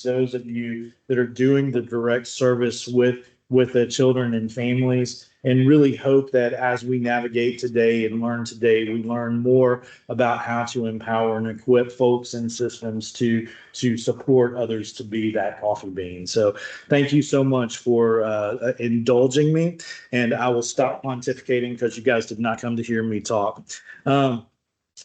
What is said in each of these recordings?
parents, those of you that are doing the direct service with the children and families, and really hope that as we navigate today and learn today, we learn more about how to empower and equip folks and systems to support others to be that coffee bean. So thank you so much for indulging me, and I will stop pontificating because you guys did not come to hear me talk.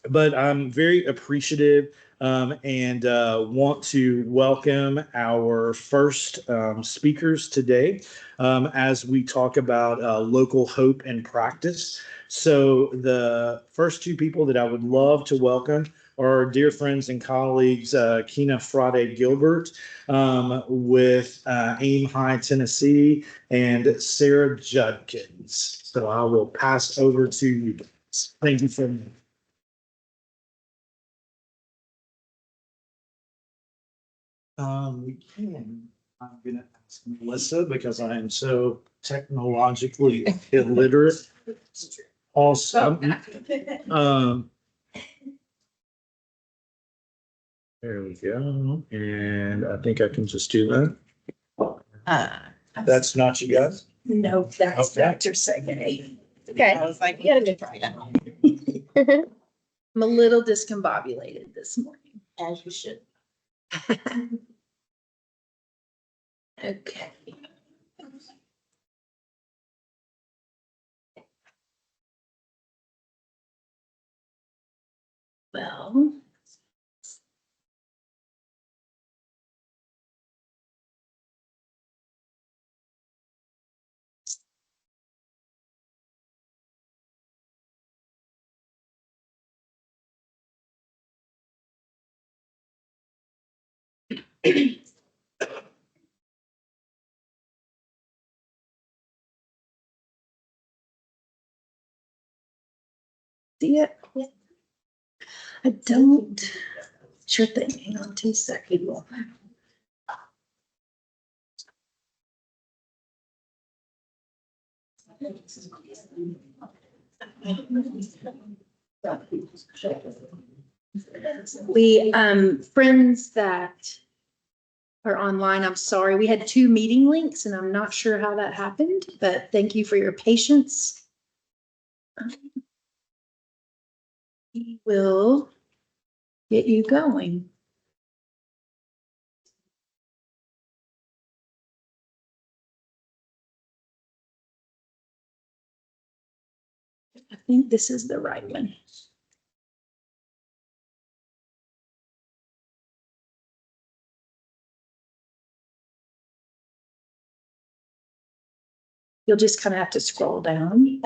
But I'm very appreciative and want to welcome our first speakers today as we talk about local hope and practice. So the first two people that I would love to welcome are our dear friends and colleagues, Kina Frade Gilbert with AIM High, Tennessee, and Sarah Judkins. So I will pass over to you. Thank you so much. We can. I'm gonna ask Melissa because I am so technologically illiterate. Also, there we go. And I think I can just do that. That's not you guys? No, that's Okay. Dr. Segay. Okay. I was like, yeah, good try that. I'm a little discombobulated this morning. As you should. Okay. Well. See it? I don't. Sure thing. Hang on 2 seconds. We friends that are online, I'm sorry. We had 2 meeting links and I'm not sure how that happened, but thank you for your patience. We will get you going. I think this is the right one. You'll just kind of have to scroll down.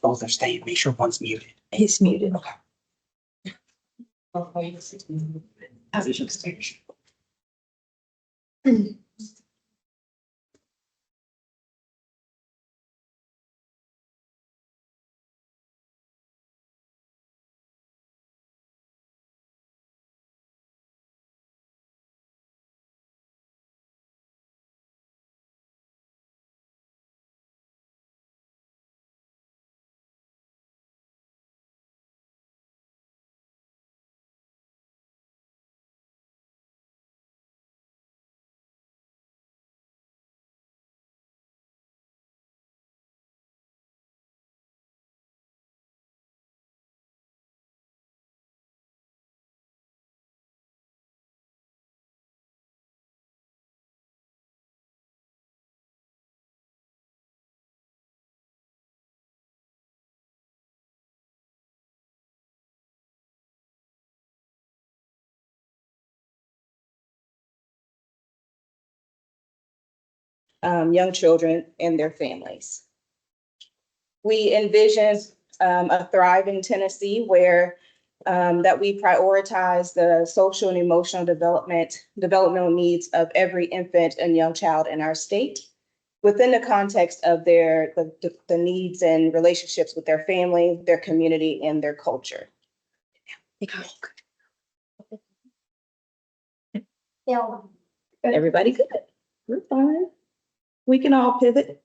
Both are staying. Make sure one's muted. He's muted. Okay. Young children and their families. We envision a thriving Tennessee where that we prioritize the social and emotional developmental needs of every infant and young child in our state within the context of the needs and relationships with their family, their community, and their culture. Everybody good? We're fine. We can all pivot.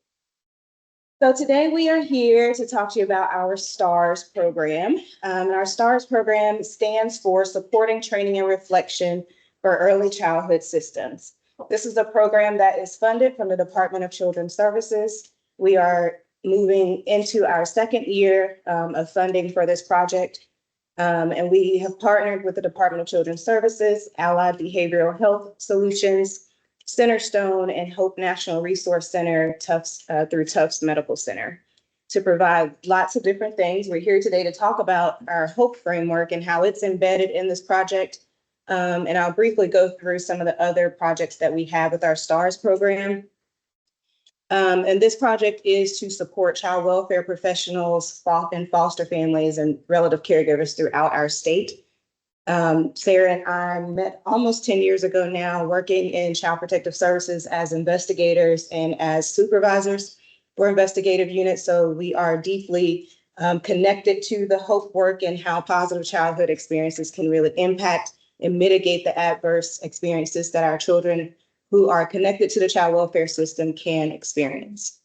So today we are here to talk to you about our STARS program. And our STARS program stands for Supporting Training and Reflection for Early Childhood Systems. This is a program that is funded from the Department of Children's Services. We are moving into our second year of funding for this project. And we have partnered with the Department of Children's Services, Allied Behavioral Health Solutions, Centerstone, and Hope National Resource Center, through Tufts Medical Center to provide lots of different things. We're here today to talk about our Hope framework and how it's embedded in this project. And I'll briefly go through some of the other projects that we have with our STARS program. And this project is to support child welfare professionals and foster families and relative caregivers throughout our state. Sarah and I met almost 10 years ago now, working in Child Protective Services as investigators and as supervisors for investigative units. So we are deeply connected to the Hope work and how positive childhood experiences can really impact and mitigate the adverse experiences that our children who are connected to the child welfare system can experience.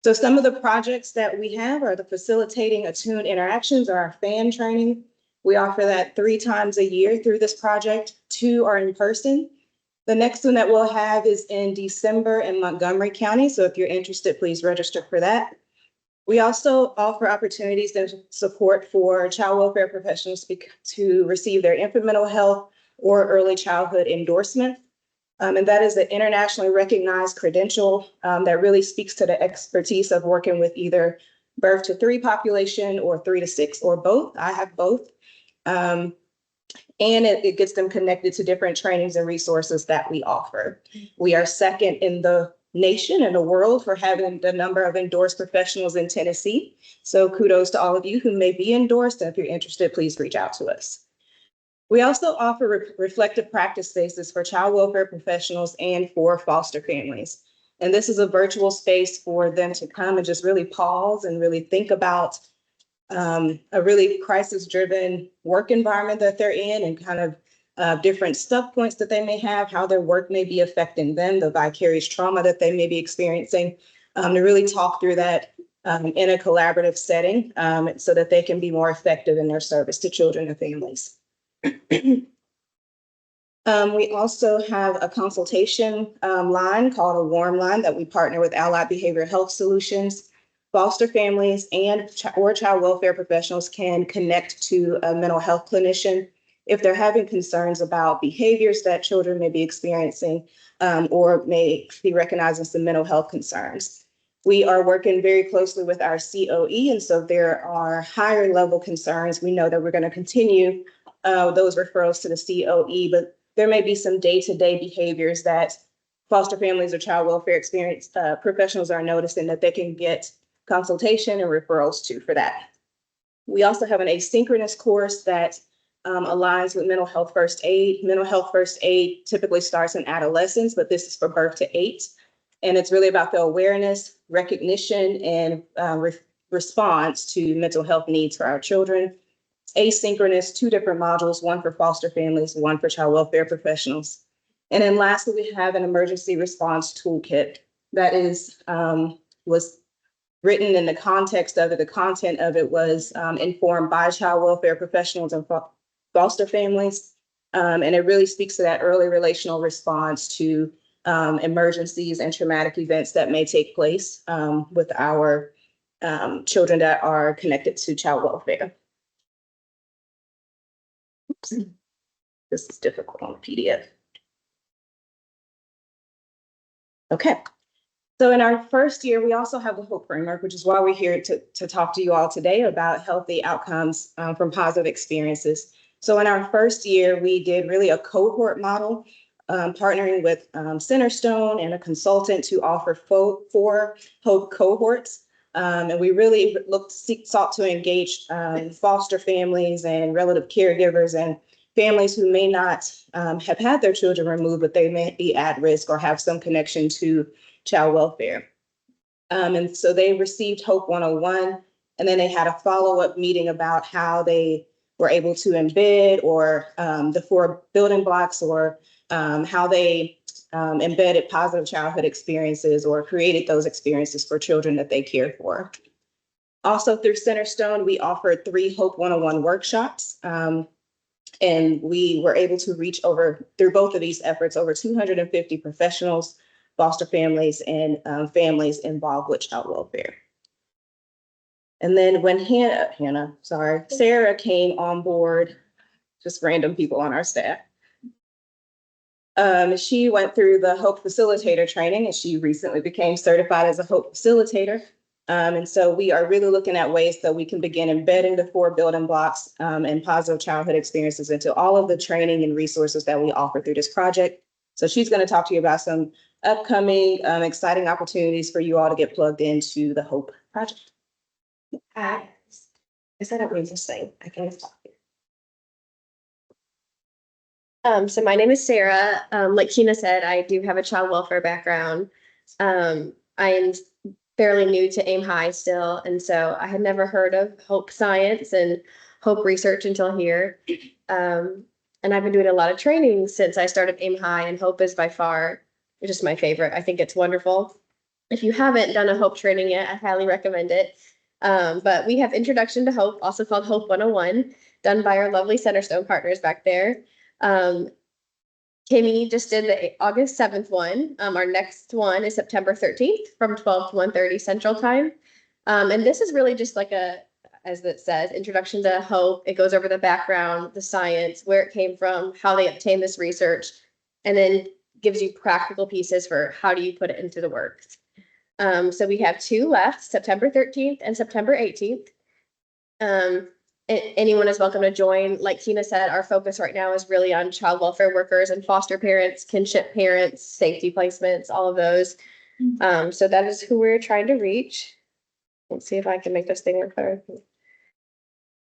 So some of the projects that we have are the facilitating attuned interactions or our FAN training. We offer that 3 times a year through this project. 2 are in person. The next one that we'll have is in December in Montgomery County. So if you're interested, please register for that. We also offer opportunities and support for child welfare professionals to receive their infant mental health or early childhood endorsement. And that is an internationally recognized credential that really speaks to the expertise of working with either birth to 3 population or 3 to 6 or both. I have both. And it gets them connected to different trainings and resources that we offer. We are second in the nation and the world for having the number of endorsed professionals in Tennessee. So kudos to all of you who may be endorsed. And if you're interested, please reach out to us. We also offer reflective practice spaces for child welfare professionals and for foster families. And this is a virtual space for them to come and just really pause and really think about a really crisis-driven work environment that they're in and kind of different stuff points that they may have, how their work may be affecting them, the vicarious trauma that they may be experiencing, to really talk through that in a collaborative setting so that they can be more effective in their service to children and families. We also have a consultation line called a warm line that we partner with Allied Behavioral Health Solutions. Foster families and or child welfare professionals can connect to a mental health clinician if they're having concerns about behaviors that children may be experiencing or may be recognizing some mental health concerns. We are working very closely with our COE, and so there are higher level concerns. We know that we're going to continue those referrals to the COE, but there may be some day-to-day behaviors that foster families or child welfare experience professionals are noticing that they can get consultation and referrals to for that. We also have an asynchronous course that aligns with mental health first aid. Mental health first aid typically starts in adolescence, but this is for birth to 8. And it's really about the awareness, recognition, and response to mental health needs for our children. Asynchronous, 2 different modules, one for foster families, one for child welfare professionals. And then lastly, we have an emergency response toolkit that was written in the context of it. The content of it was informed by child welfare professionals and foster families. And it really speaks to that early relational response to emergencies and traumatic events that may take place with our children that are connected to child welfare. Oops. This is difficult on the PDF. Okay. So in our first year, we also have the Hope framework, which is why we're here to talk to you all today about healthy outcomes from positive experiences. So in our first year, we did really a cohort model, partnering with Centerstone and a consultant to offer 4 Hope cohorts. And we really sought to engage foster families and relative caregivers and families who may not have had their children removed, but they may be at risk or have some connection to child welfare. And so they received Hope 101, and then they had a follow-up meeting about how they were able to embed or the 4 building blocks or how they embedded positive childhood experiences or created those experiences for children that they care for. Also through Centerstone, we offered 3 Hope 101 workshops. And we were able to reach through both of these efforts, over 250 professionals, foster families, and families involved with child welfare. And then when Sarah came on board, just random people on our staff. She went through the Hope Facilitator training and she recently became certified as a Hope Facilitator. And so we are really looking at ways that we can begin embedding the 4 building blocks and positive childhood experiences into all of the training and resources that we offer through this project. So she's going to talk to you about some upcoming exciting opportunities for you all to get plugged into the Hope project. Is that a religious thing? I can stop here. So my name is Sarah. Like Keena said, I do have a child welfare background. I am fairly new to AIM High still, and so I had never heard of Hope Science and Hope Research until here. And I've been doing a lot of training since I started AIM High, and Hope is by far just my favorite. I think it's wonderful. If you haven't done a Hope training yet, I highly recommend it. But we have Introduction to Hope, also called Hope 101, done by our lovely Centerstone partners back there. Kimmy just did the August 7th one. Our next one is September 13th from 12 to 1:30 Central Time. And this is really just like as it says, Introduction to Hope. It goes over the background, the science, where it came from, how they obtained this research, and then gives you practical pieces for how do you put it into the work. So we have 2 left, September 13th and September 18th. Anyone is welcome to join. Like Tina said, our focus right now is really on child welfare workers and foster parents, kinship parents, safety placements, all of those. So that is who we're trying to reach. Let's see if I can make this thing work better.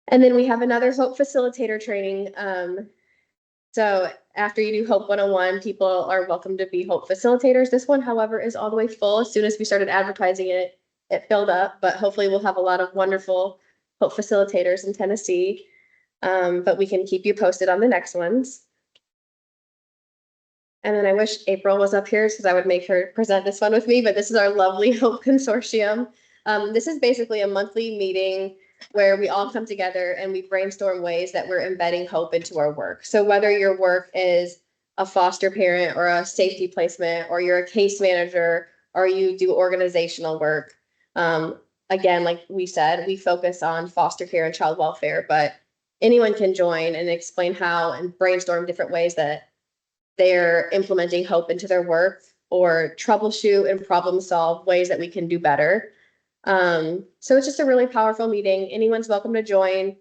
And then we have another Hope Facilitator training. So after you do Hope 101, people are welcome to be Hope Facilitators. This one, however, is all the way full. As soon as we started advertising it, it filled up, but hopefully we'll have a lot of wonderful Hope Facilitators in Tennessee. But we can keep you posted on the next ones. And then I wish April was up here because I would make her present this one with me, but this is our lovely Hope Consortium. This is basically a monthly meeting where we all come together and we brainstorm ways that we're embedding hope into our work. So whether your work is a foster parent or a safety placement, or you're a case manager, or you do organizational work, again, like we said, we focus on foster care and child welfare, but anyone can join and explain how and brainstorm different ways that they're implementing hope into their work, or troubleshoot and problem solve ways that we can do better. So it's just a really powerful meeting. Anyone's welcome to join.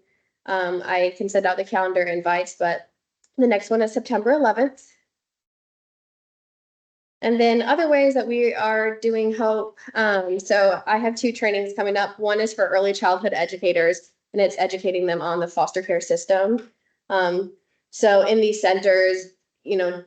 I can send out the calendar invites, but the next one is September 11th. And then other ways that we are doing hope. So I have 2 trainings coming up. One is for early childhood educators, and it's educating them on the foster care system. So in these centers, you know,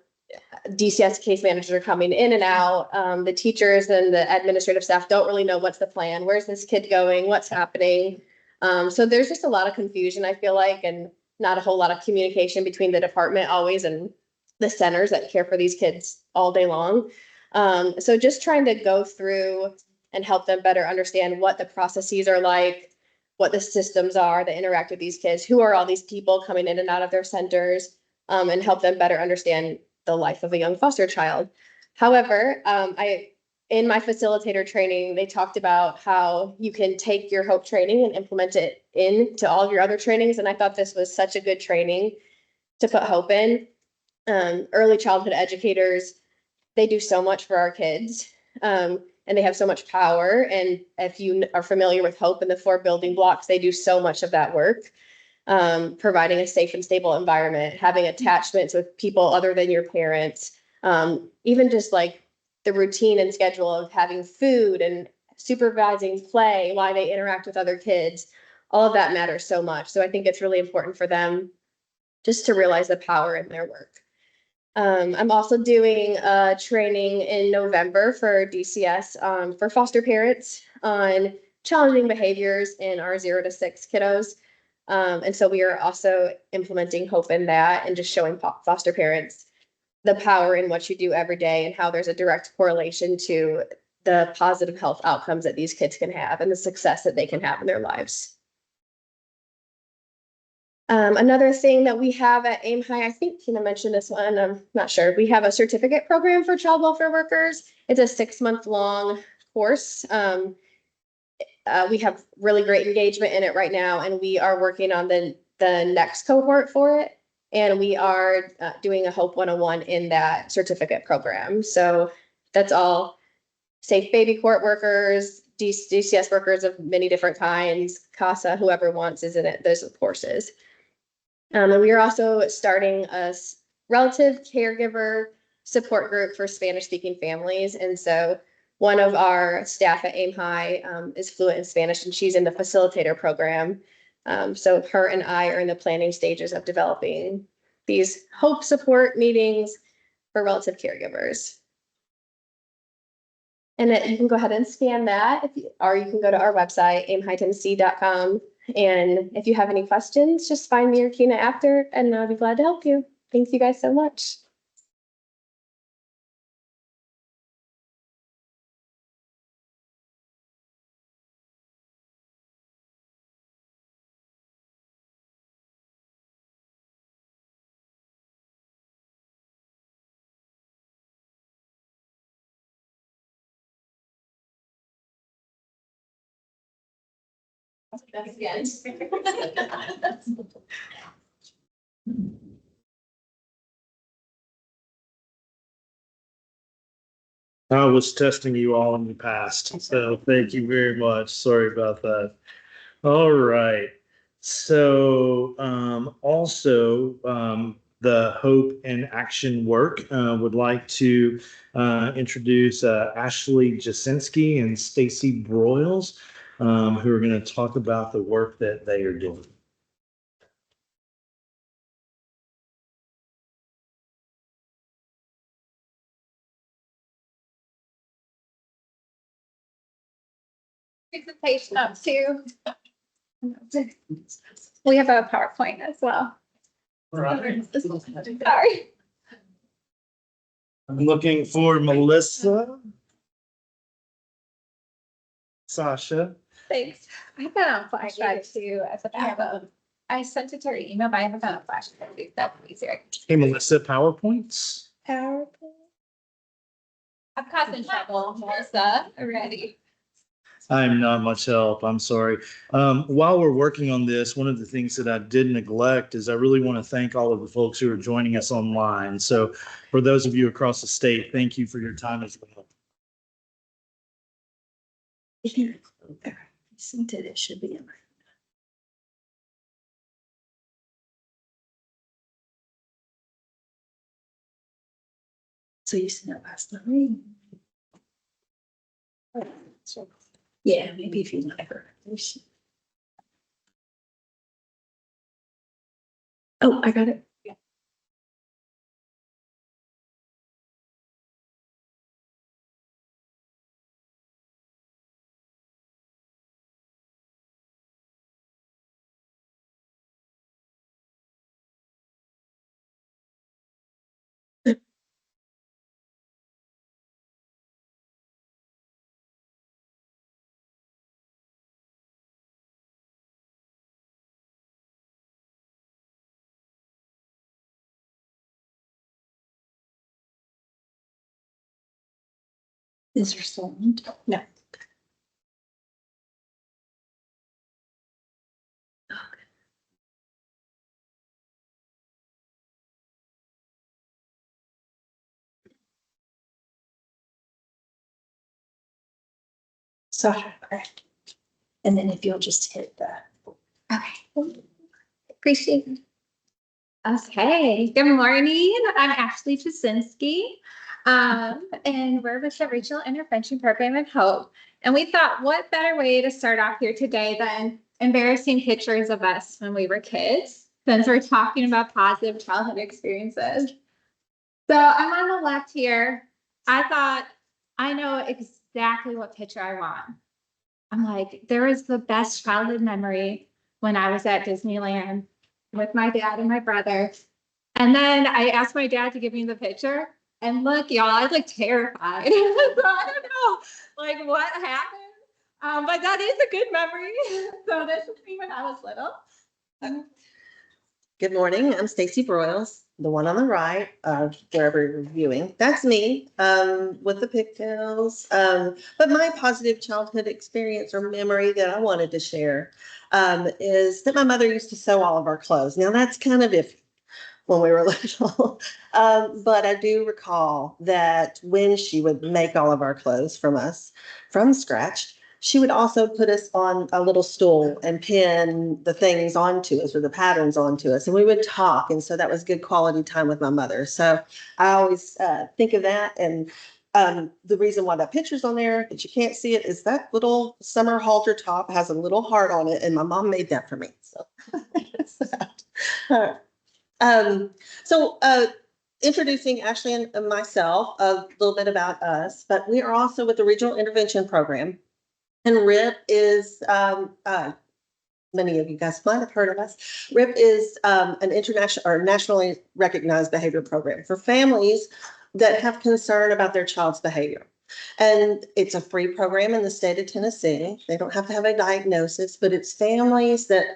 DCS case managers are coming in and out. The teachers and the administrative staff don't really know what's the plan. Where's this kid going? What's happening? So there's just a lot of confusion, I feel like, and not a whole lot of communication between the department always and the centers that care for these kids all day long. So just trying to go through and help them better understand what the processes are like, what the systems are that interact with these kids, who are all these people coming in and out of their centers, and help them better understand the life of a young foster child. However, in my facilitator training, they talked about how you can take your hope training and implement it into all of your other trainings. And I thought this was such a good training to put hope in. Early childhood educators, they do so much for our kids, and they have so much power. And if you are familiar with hope and the 4 building blocks, they do so much of that work. Providing a safe and stable environment, having attachments with people other than your parents, even just like the routine and schedule of having food and supervising play while they interact with other kids, all of that matters so much. So I think it's really important for them just to realize the power in their work. I'm also doing a training in November for DCS for foster parents on challenging behaviors in our 0 to 6 kiddos. And so we are also implementing hope in that and just showing foster parents the power in what you do every day and how there's a direct correlation to the positive health outcomes that these kids can have and the success that they can have in their lives. Another thing that we have at Aim High, I think Tina mentioned this one, I'm not sure. We have a certificate program for child welfare workers. It's a 6-month-long course. We have really great engagement in it right now, and we are working on the next cohort for it. And we are doing a Hope 101 in that certificate program. So that's all safe baby court workers, DCS workers of many different kinds, CASA, whoever wants is in it, those courses. And we are also starting a relative caregiver support group for Spanish-speaking families. And so one of our staff at Aim High is fluent in Spanish, and she's in the facilitator program. So her and I are in the planning stages of developing these hope support meetings for relative caregivers. And then you can go ahead and scan that, or you can go to our website, aimhightennessee.com. And if you have any questions, just find me or Kina after, and I'll be glad to help you. Thank you guys so much. I was testing you all in the past, so thank you very much. Sorry about that. All right. So also the Hope and Action Work would like to introduce Ashley Jasinski and Stacy Broyles, who are going to talk about the work that they are doing. Presentation up too. We have a PowerPoint as well. Sorry. I'm looking for Melissa. Sasha. Thanks. I have it on flash drive too as a backup. I sent it to her email, but I have it on flash drive. That's easier. Hey, Melissa, PowerPoints. PowerPoint. I've caused trouble, Melissa, already. I'm not much help. I'm sorry. While we're working on this, one of the things that I did neglect is I really want to thank all of the folks who are joining us online. So for those of you across the state, thank you for your time as well. Sent it, it should be in. So you sent it last night? Yeah, maybe if you never. Oh, I got it. Is there sound? No. Sasha, correct. And then if you'll just hit that. Okay. Appreciate it. Okay, good morning. I'm Ashley Jasinski. And we're with the Regional Intervention Program at Hope. And we thought, what better way to start off here today than embarrassing pictures of us when we were kids, since we're talking about positive childhood experiences. So I'm on the left here. I thought, I know exactly what picture I want. I'm like, there was the best childhood memory when I was at Disneyland with my dad and my brother. And then I asked my dad to give me the picture. And look, y'all, I was like terrified. So I don't know like what happened. But that is a good memory. So this is me when I was little. Good morning. I'm Stacy Broyles, the one on the right, wherever you're viewing. That's me, with the pigtails. But my positive childhood experience or memory that I wanted to share, is that my mother used to sew all of our clothes. Now that's kind of iffy when we were little. But I do recall that when she would make all of our clothes from us from scratch, she would also put us on a little stool and pin the things onto us or the patterns onto us. And we would talk. And so that was good quality time with my mother. So I always think of that. And the reason why that picture's on there that you can't see it is that little summer halter top has a little heart on it. And my mom made that for me. So that's that. All right. Introducing Ashley and myself, a little bit about us, but we are also with the Regional Intervention Program. And RIP is, many of you guys might have heard of us. RIP is an international or nationally recognized behavior program for families that have concern about their child's behavior. And it's a free program in the state of Tennessee. They don't have to have a diagnosis, but it's families that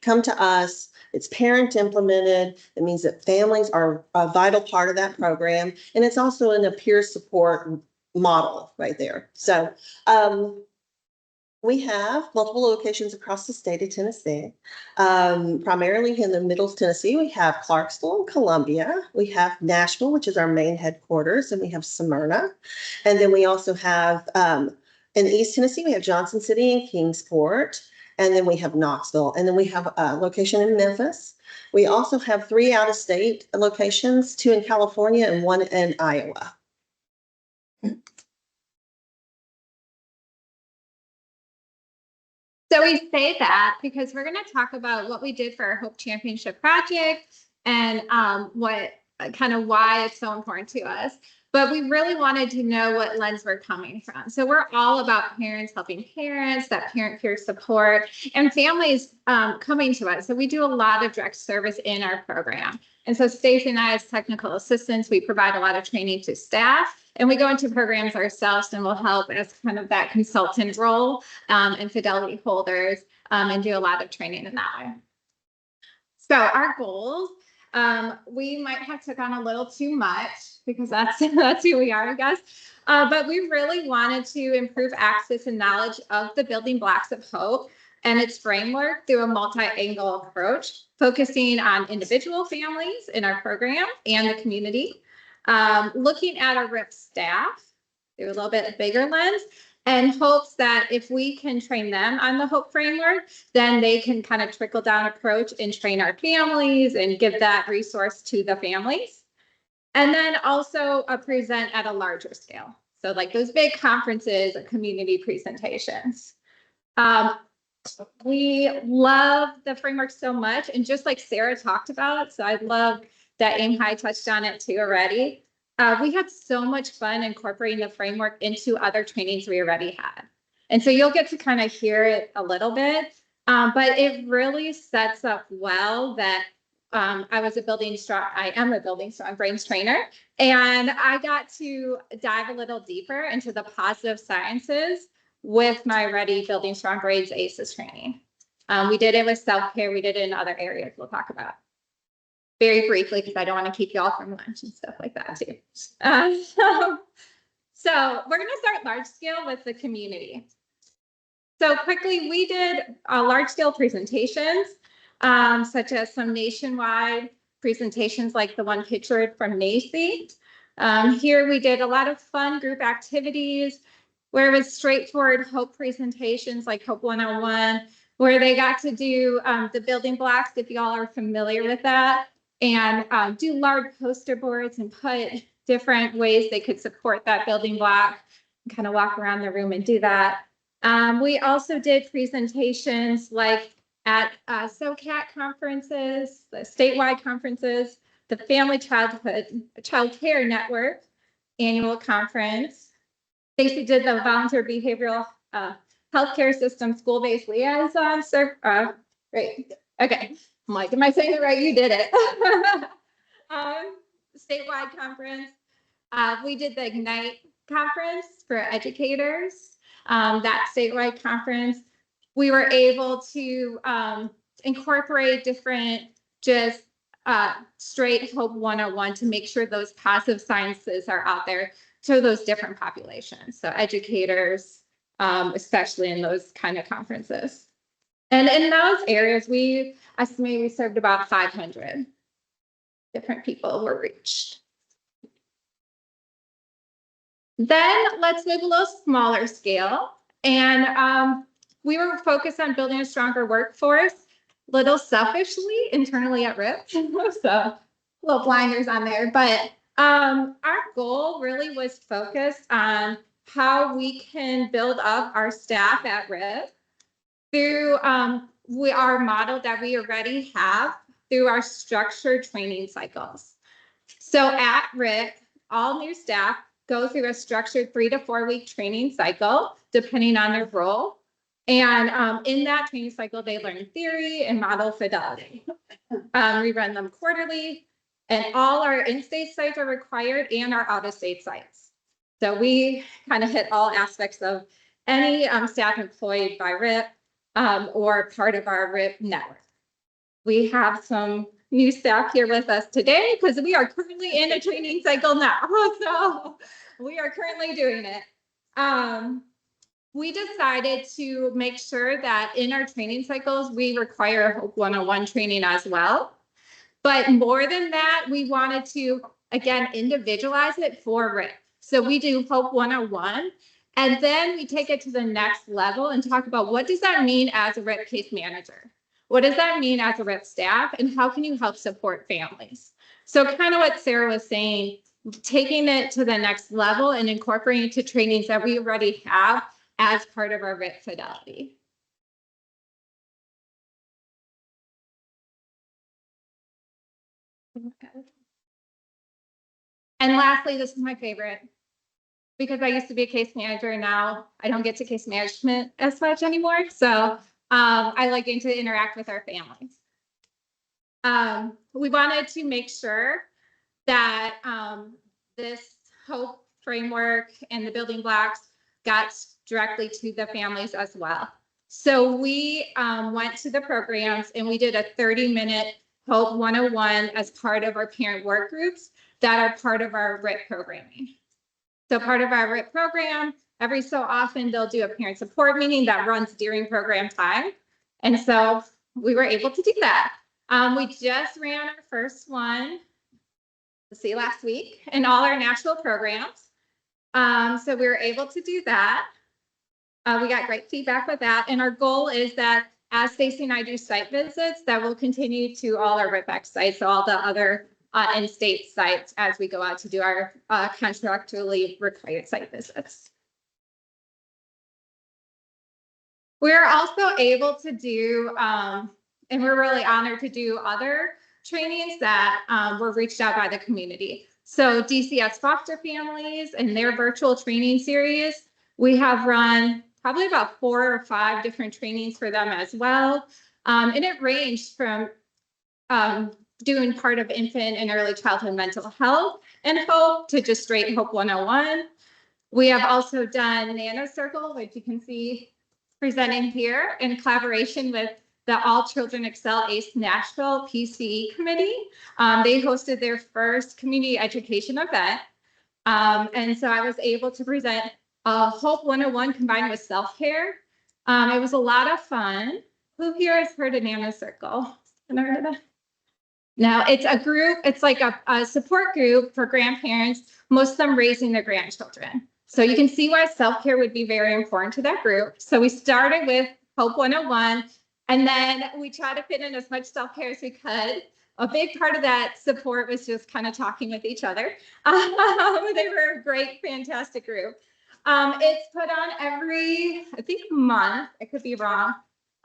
come to us. It's parent implemented. It means that families are a vital part of that program. And it's also in a peer support model right there. So we have multiple locations across the state of Tennessee. Primarily in the Middle Tennessee, we have Clarksville and Columbia. We have Nashville, which is our main headquarters, and we have Smyrna. And then we also have in East Tennessee, we have Johnson City and Kingsport. And then we have Knoxville. And then we have a location in Memphis. We also have 3 out-of-state locations, 2 in California and 1 in Iowa. So we say that because we're going to talk about what we did for our Hope Championship project and what kind of why it's so important to us. But we really wanted to know what lens we're coming from. So we're all about parents helping parents, that parent peer support, and families coming to us. So we do a lot of direct service in our program. And so Stacey and I, as technical assistants, we provide a lot of training to staff, and we go into programs ourselves and we'll help as kind of that consultant role and fidelity holders and do a lot of training in that way. So our goals, we might have took on a little too much because that's who we are, I guess. But we really wanted to improve access and knowledge of the building blocks of hope and its framework through a multi-angle approach, focusing on individual families in our program and the community, looking at our RIP staff through a little bit bigger lens, and hopes that if we can train them on the hope framework, then they can kind of trickle down approach and train our families and give that resource to the families. And then also present at a larger scale. So like those big conferences or community presentations. We love the framework so much. And just like Sarah talked about, so I love that Aim High touched on it too already. We had so much fun incorporating the framework into other trainings we already had. And so you'll get to kind of hear it a little bit, but it really sets up well that I am a Building Strong Brains trainer, and I got to dive a little deeper into the positive sciences with my Ready Building Strong Brains ACEs training. We did it with self-care. We did it in other areas we'll talk about very briefly because I don't want to keep you all from lunch and stuff like that too. So we're going to start large scale with the community. So quickly, we did large scale presentations, such as some nationwide presentations like the one pictured from NACI. Here we did a lot of fun group activities where it was straightforward hope presentations like Hope 101, where they got to do the building blocks, if y'all are familiar with that, and do large poster boards and put different ways they could support that building block and kind of walk around the room and do that. We also did presentations like at SOCAT conferences, the statewide conferences, the Family Child Care Network annual conference. Stacey did the volunteer behavioral healthcare system school-based liaison. Great. Okay. I'm like, am I saying it right? You did it. statewide conference. We did the Ignite conference for educators. That statewide conference, we were able to incorporate different just straight Hope 101 to make sure those positive sciences are out there to those different populations. So educators, especially in those kind of conferences. And in those areas, we estimate we served about 500 different people were reached. Then let's move a little smaller scale. And we were focused on building a stronger workforce, little selfishly internally at RIP. So little blinders on there. But our goal really was focused on how we can build up our staff at RIP through our model that we already have through our structured training cycles. So at RIP, all new staff go through a structured 3 to 4 week training cycle, depending on their role. And in that training cycle, they learn theory and model fidelity. We run them quarterly, and all our in-state sites are required and our out-of-state sites. So we kind of hit all aspects of any staff employed by RIP or part of our RIP network. We have some new staff here with us today because we are currently in a training cycle now. So we are currently doing it. We decided to make sure that in our training cycles, we require Hope 101 training as well. But more than that, we wanted to, again, individualize it for RIP. So we do Hope 101, and then we take it to the next level and talk about what does that mean as a RIP case manager? What does that mean as a RIP staff, and how can you help support families? So kind of what Sarah was saying, taking it to the next level and incorporating it to trainings that we already have as part of our RIP fidelity. And lastly, this is my favorite, because I used to be a case manager. Now I don't get to case management as much anymore. So I like getting to interact with our families. We wanted to make sure that this HOPE framework and the building blocks got directly to the families as well. So we went to the programs and we did a 30-minute HOPE 101 as part of our parent work groups that are part of our RIP programming. So part of our RIP program, every so often they'll do a parent support meeting that runs during program time. And so we were able to do that. We just ran our first one, let's see, last week in all our national programs. So we were able to do that. We got great feedback with that. And our goal is that as Stacey and I do site visits, that will continue to all our RIPX sites, all the other in-state sites as we go out to do our contractually required site visits. We're also able to do, and we're really honored to do other trainings that were reached out by the community. So DCS foster families and their virtual training series, we have run probably about 4 or 5 different trainings for them as well. And it ranged from doing part of infant and early childhood mental health and HOPE to just straight HOPE 101. We have also done Nano Circle, which you can see presenting here in collaboration with the All Children Excel ACE Nashville PCE Committee. They hosted their first community education event. And so I was able to present HOPE 101 combined with self-care. It was a lot of fun. Who here has heard of Nano Circle? Now it's a group, it's like a support group for grandparents, most of them raising their grandchildren. So you can see why self-care would be very important to that group. So we started with HOPE 101, and then we tried to fit in as much self-care as we could. A big part of that support was just kind of talking with each other. They were a great, fantastic group. It's put on every, I think, month, I could be wrong,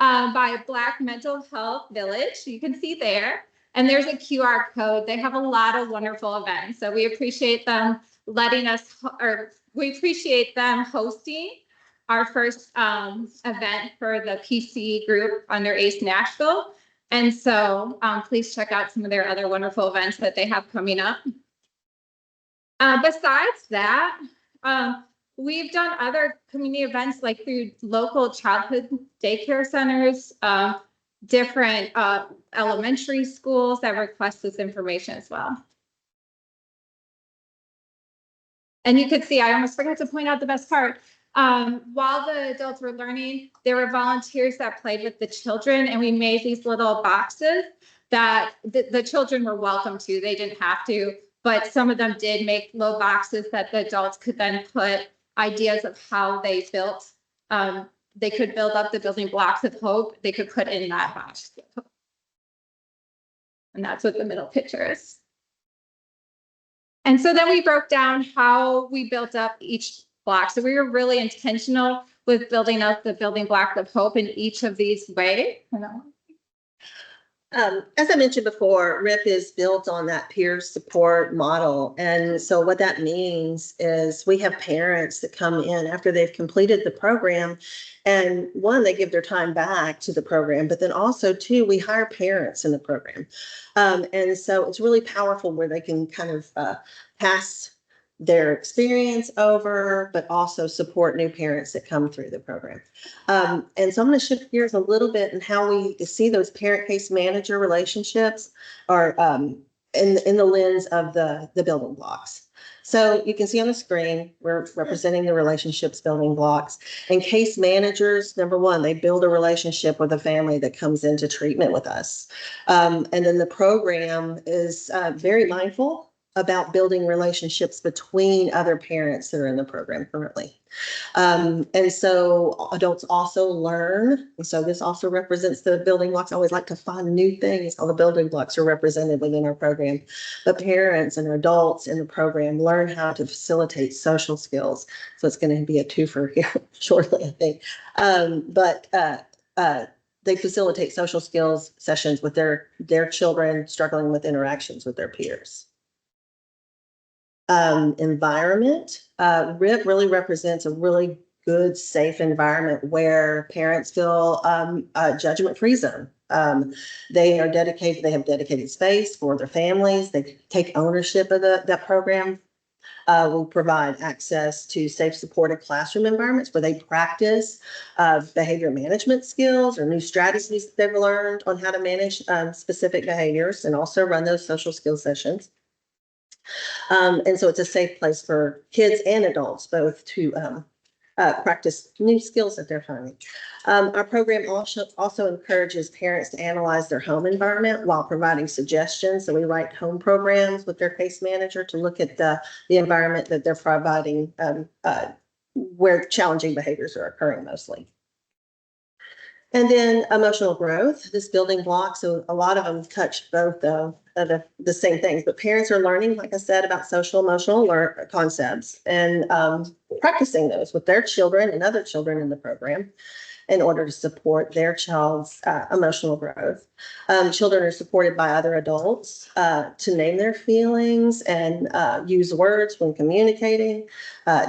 by Black Mental Health Village. You can see there. And there's a QR code. They have a lot of wonderful events. So we appreciate them letting us, or we appreciate them hosting our first event for the PC group under ACE Nashville. And so please check out some of their other wonderful events that they have coming up. Besides that, we've done other community events like through local childhood daycare centers, different elementary schools that request this information as well. And you could see, I almost forgot to point out the best part. While the adults were learning, there were volunteers that played with the children, and we made these little boxes that the children were welcome to. They didn't have to, but some of them did make little boxes that the adults could then put ideas of how they built. They could build up the building blocks of hope. They could put in that box. And that's what the middle picture is. And so then we broke down how we built up each block. So we were really intentional with building up the building blocks of hope in each of these ways. As I mentioned before, RIP is built on that peer support model. And so what that means is we have parents that come in after they've completed the program, and one, they give their time back to the program, but then also two, we hire parents in the program. And so it's really powerful where they can kind of pass their experience over, but also support new parents that come through the program. And so I'm going to shift gears a little bit in how we see those parent case manager relationships are in the lens of the building blocks. So you can see on the screen, we're representing the relationships building blocks. And case managers, number one, they build a relationship with a family that comes into treatment with us. And then the program is very mindful about building relationships between other parents that are in the program currently. And so adults also learn. And so this also represents the building blocks. I always like to find new things. All the building blocks are represented within our program. But parents and adults in the program learn how to facilitate social skills. So it's going to be a twofer here shortly, I think. They facilitate social skills sessions with their children struggling with interactions with their peers. Environment, RIP really represents a really good, safe environment where parents feel a judgment-free zone. They have dedicated space for their families. They take ownership of that program. We provide access to safe, supported classroom environments where they practice behavior management skills or new strategies that they've learned on how to manage specific behaviors, and also run those social skills sessions. And so it's a safe place for kids and adults both to practice new skills that they're finding. Our program also encourages parents to analyze their home environment while providing suggestions. So we write home programs with their case manager to look at the environment that they're providing where challenging behaviors are occurring mostly. And then emotional growth, this building block. So a lot of them touch both the same things, but parents are learning, like I said, about social emotional concepts and practicing those with their children and other children in the program in order to support their child's emotional growth. Children are supported by other adults to name their feelings and use words when communicating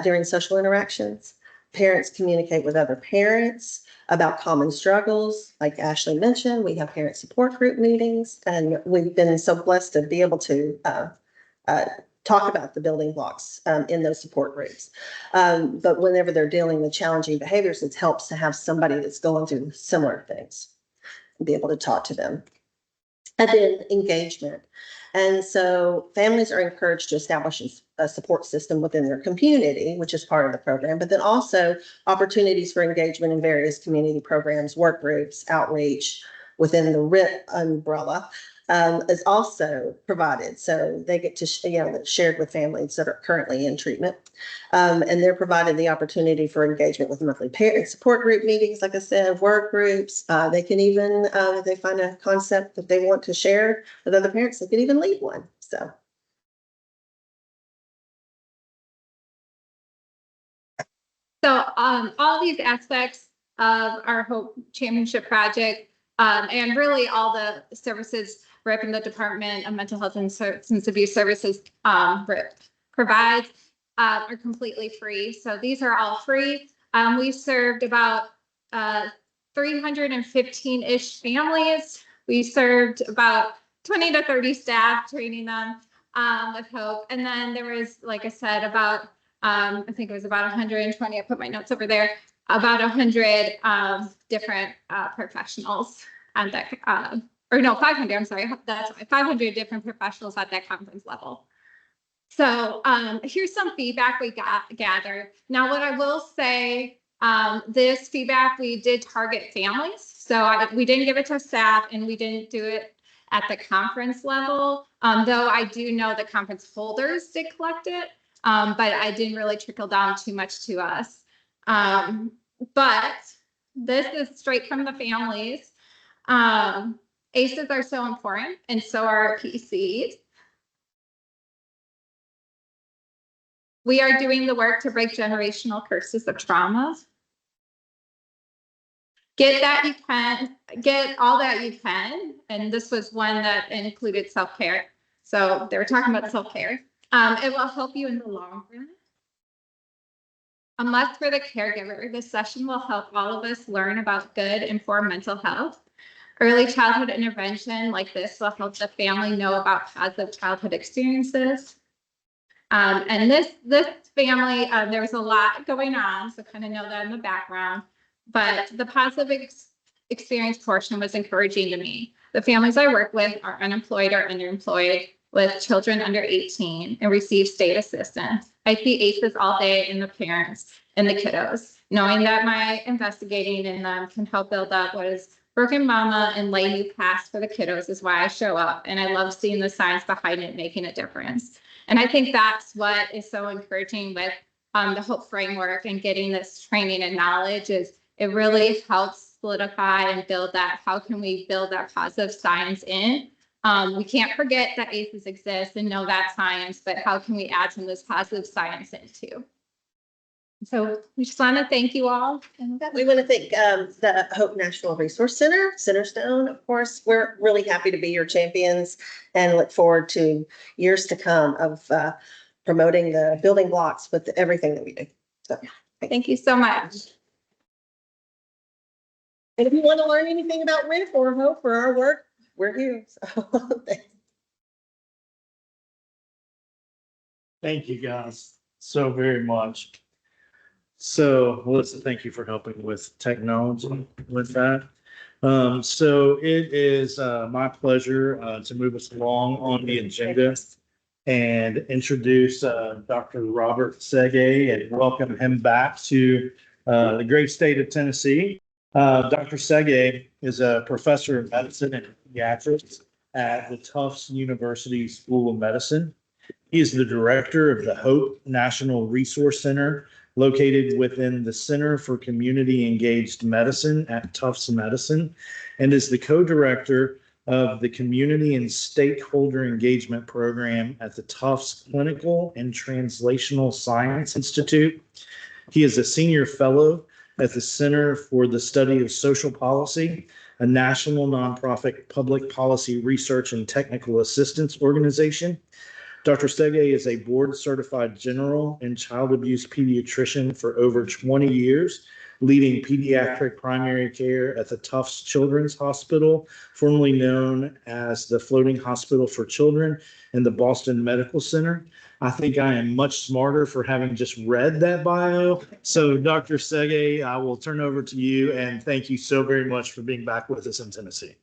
during social interactions. Parents communicate with other parents about common struggles. Like Ashley mentioned, we have parent support group meetings, and we've been so blessed to be able to talk about the building blocks in those support groups. But whenever they're dealing with challenging behaviors, it helps to have somebody that's going through similar things and be able to talk to them. And then engagement. And so families are encouraged to establish a support system within their community, which is part of the program, but then also opportunities for engagement in various community programs, work groups, outreach within the RIP umbrella is also provided. So they get to, shared with families that are currently in treatment. And they're provided the opportunity for engagement with monthly parent support group meetings, like I said, work groups. They can even, if they find a concept that they want to share with other parents, they can even lead one. So. So all these aspects of our Hope Championship Project and really all the services RIP in the Department of Mental Health and Substance Abuse Services RIP provides are completely free. So these are all free. We served about 315-ish families We served about 20 to 30 staff, training them with Hope. And then there was, like I said, about, I think it was about 120, I put my notes over there, about 100 different professionals at that, or no, 500, I'm sorry, that's 500 different professionals at that conference level. So here's some feedback we gathered. Now, what I will say, this feedback, we did target families. So we didn't give it to staff and we didn't do it at the conference level. Though I do know the conference holders did collect it, but I didn't really trickle down too much to us. But this is straight from the families. ACEs are so important, and so are PCs. We are doing the work to break generational curses of trauma. Get that you can, get all that you can. And this was one that included self-care. So they were talking about self-care. It will help you in the long run. A must for the caregiver. This session will help all of us learn about good, informed mental health. Early childhood intervention like this will help the family know about positive childhood experiences. And this family, there was a lot going on, so kind of know that in the background. But the positive experience portion was encouraging to me. The families I work with are unemployed or underemployed with children under 18 and receive state assistance. I see ACEs all day in the parents and the kiddos, knowing that my investigating in them can help build up what is broken mama and lay new paths for the kiddos is why I show up. And I love seeing the science behind it making a difference. And I think that's what is so encouraging with the HOPE framework and getting this training and knowledge is it really helps solidify and build that. How can we build that positive science in? We can't forget that ACEs exist and know that science, but how can we add some of this positive science in too? So we just want to thank you all. We want to thank the Hope National Resource Center, Centerstone, of course. We're really happy to be your champions and look forward to years to come of promoting the building blocks with everything that we do. So Thank you so much. and if you want to learn anything about WIC or Hope or our work, we're here. So thanks. Thank you guys so very much. So Melissa, thank you for helping with technology with that. So it is my pleasure to move us along on the agenda and introduce Dr. Robert Sege and welcome him back to the great state of Tennessee. Dr. Sege is a professor of medicine and pediatrics at the Tufts University School of Medicine. He is the director of the HOPE National Resource Center, located within the Center for Community Engaged Medicine at Tufts Medicine, and is the co-director of the Community and Stakeholder Engagement Program at the Tufts Clinical and Translational Science Institute. He is a senior fellow at the Center for the Study of Social Policy, a national nonprofit public policy research and technical assistance organization. Dr. Sege is a board-certified general and child abuse pediatrician for over 20 years, leading pediatric primary care at the Tufts Children's Hospital, formerly known as the Floating Hospital for Children and the Boston Medical Center. I think I am much smarter for having just read that bio. So Dr. Sege, I will turn over to you and thank you so very much for being back with us in Tennessee.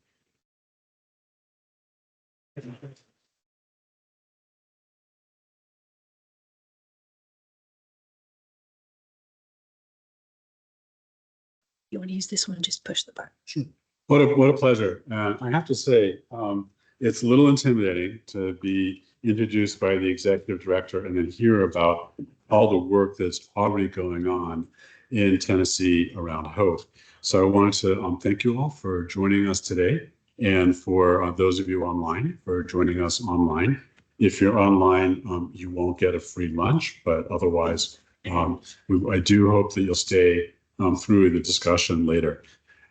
You want to use this one? Just push the button. What a pleasure. I have to say, it's a little intimidating to be introduced by the executive director and then hear about all the work that's already going on in Tennessee around HOPE. So I wanted to thank you all for joining us today, and for those of you online for joining us online. If you're online, you won't get a free lunch, but otherwise, I do hope that you'll stay through the discussion later.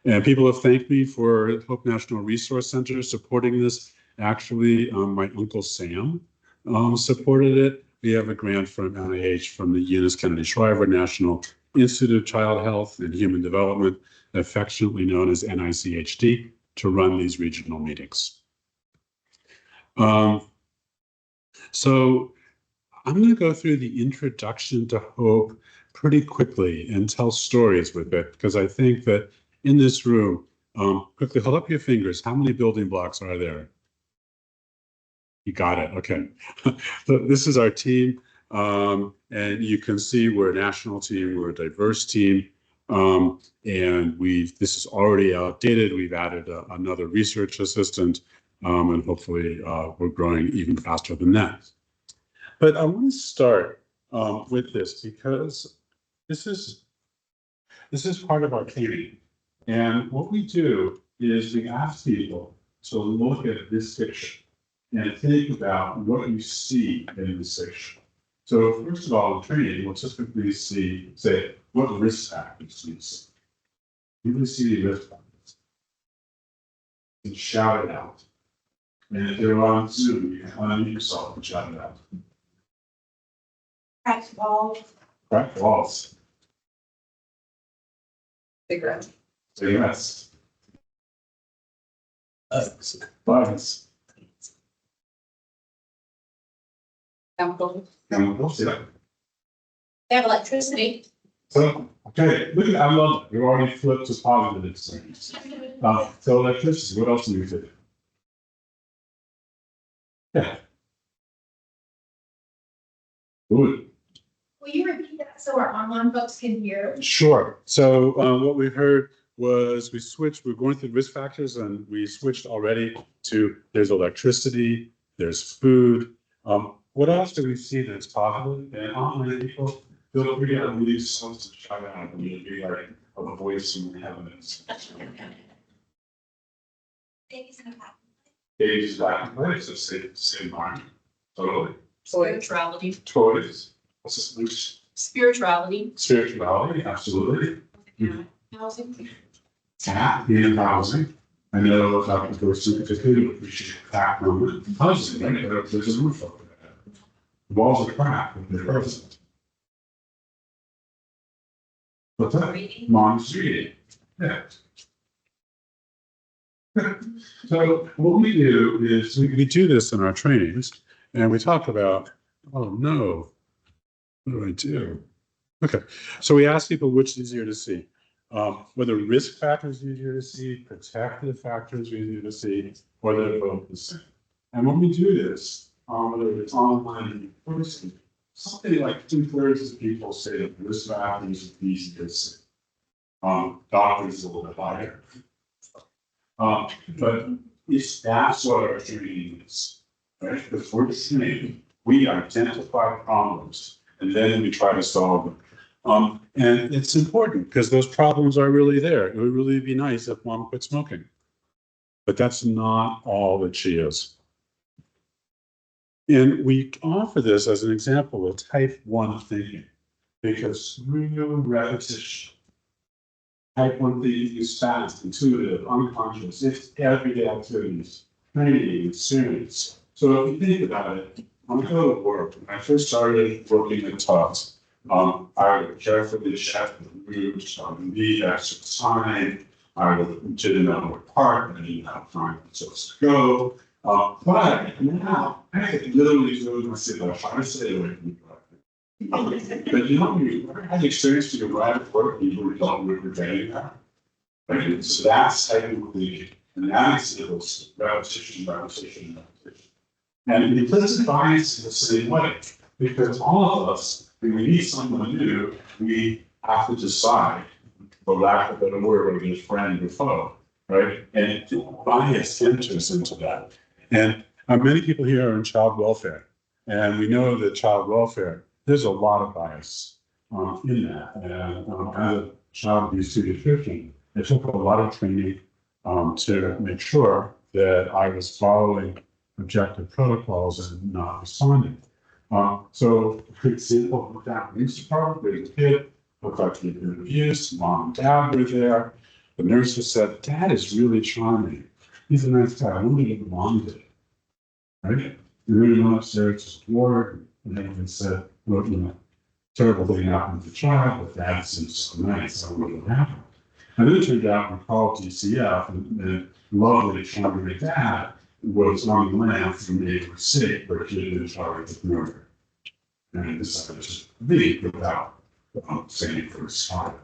And people have thanked me for Hope National Resource Center supporting this. Actually, my Uncle Sam supported it. We have a grant from NIH, from the Eunice Kennedy Shriver National Institute of Child Health and Human Development, affectionately known as NICHD. to run these regional meetings. So I'm going to go through the introduction to hope pretty quickly and tell stories with it, because I think that in this room, quickly hold up your fingers. How many building blocks are there? You got it. Okay. So this is our team. And you can see we're a national team, we're a diverse team. And this is already outdated. We've added another research assistant, and hopefully we're growing even faster than that. But I want to start with this because this is part of our training. And what we do is we ask people to look at this picture and think about what you see in this picture. So first of all, in training, we'll typically say, what risk factors do you see? You see the risk factors. And shout it out. And if you're on Zoom, you can unmute yourself and shout it out. Cracked walls. Cracked walls. Cigarettes. Cigarettes. Bugs. Chemicals. Chemicals, yeah. They have electricity. So, okay, look, I love it. We've already flipped to positive experience. So electricity, what else do you think? Yeah. Good. Will you repeat that so our online folks can hear? Sure. So what we heard was we're going through risk factors, and we switched already to there's electricity, there's food. What else do we see that's positive? And online people, feel free to leave songs to try out, and you'll be like a voice in the heavens. Babies back in place, so same mind. Totally. Spirituality. Toys. What's this loose? Spirituality. Spirituality, absolutely. Housing. And housing. I know Dr. Dorsey particularly appreciate that moment. Housing, right? There's a roof over there. The walls are cracked and they're frozen. What's that? Mom's reading. Yeah. So what we do is we do this in our trainings, and we talk about, oh no, what do I do? Okay, so we ask people which is easier to see. Whether risk factors are easier to see, protective factors are easier to see, or they're both the same. And when we do this, whether it's online or in person, something like 2/3 of people say that risk factors are easier to see. Doctors a little bit higher. But that's what our training is, right? Before the training, we identify problems and then we try to solve them. And it's important because those problems are really there. It would really be nice if mom quit smoking, but that's not all that she is. And we offer this as an example of type 1 thinking, because real repetition. Type 1 thinking is fast, intuitive, unconscious. It's everyday activities, training, experience. So if you think about it, when I go to work, when I first started working at Tufts, I would carefully check the route, the extra time. I didn't know what part, I didn't have time to go. But now I could literally go to my city, I try to stay away from the but you know, you ever had the experience to arrive at work and you really don't remember getting there? Right? So that's technically, and that's equals repetition. And implicit bias is the same way, because all of us, when we meet someone new, we have to decide, for lack of a better word, whether it's friend or foe, right? And bias enters into that. And many people here are in child welfare, and we know that child welfare, there's a lot of bias in that. And as a child abuse pediatrician, it took a lot of training to make sure that I was following objective protocols and not responding. So, for example, with that police department, there's a kid, looked like he'd been abused, mom and dad were there. The nurse just said, "Dad is really charming. He's a nice guy. I wonder if mom did it." Right? And then we went upstairs to the ward, and they said, "Well, you know, terrible thing happened to the child, but dad seems so nice. I wonder what happened." And then it turned out we called DCF and lovely Convening dad was on the lam from May or sick, but he had been charged with murder. And decided to leave without saying for his father.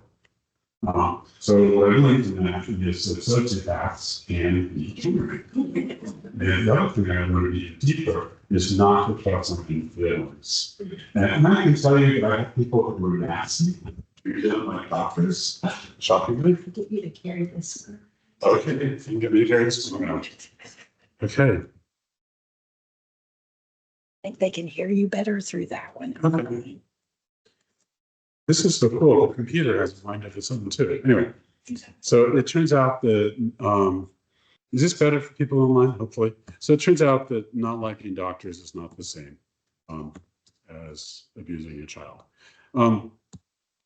So what I learned in that is that sociopaths can be Convening. And the other thing I learned even deeper is not to trust something feelings. And I can tell you that I have people who were nasty, who didn't like doctors, shockingly. Get you to carry this. Okay, you can get me to carry this around. Okay. I think they can hear you better through that one. Okay. This is so cool. The computer has a mind of its own too. Anyway, so it turns out that, is this better for people online? Hopefully. So it turns out that not liking doctors is not the same as abusing a child.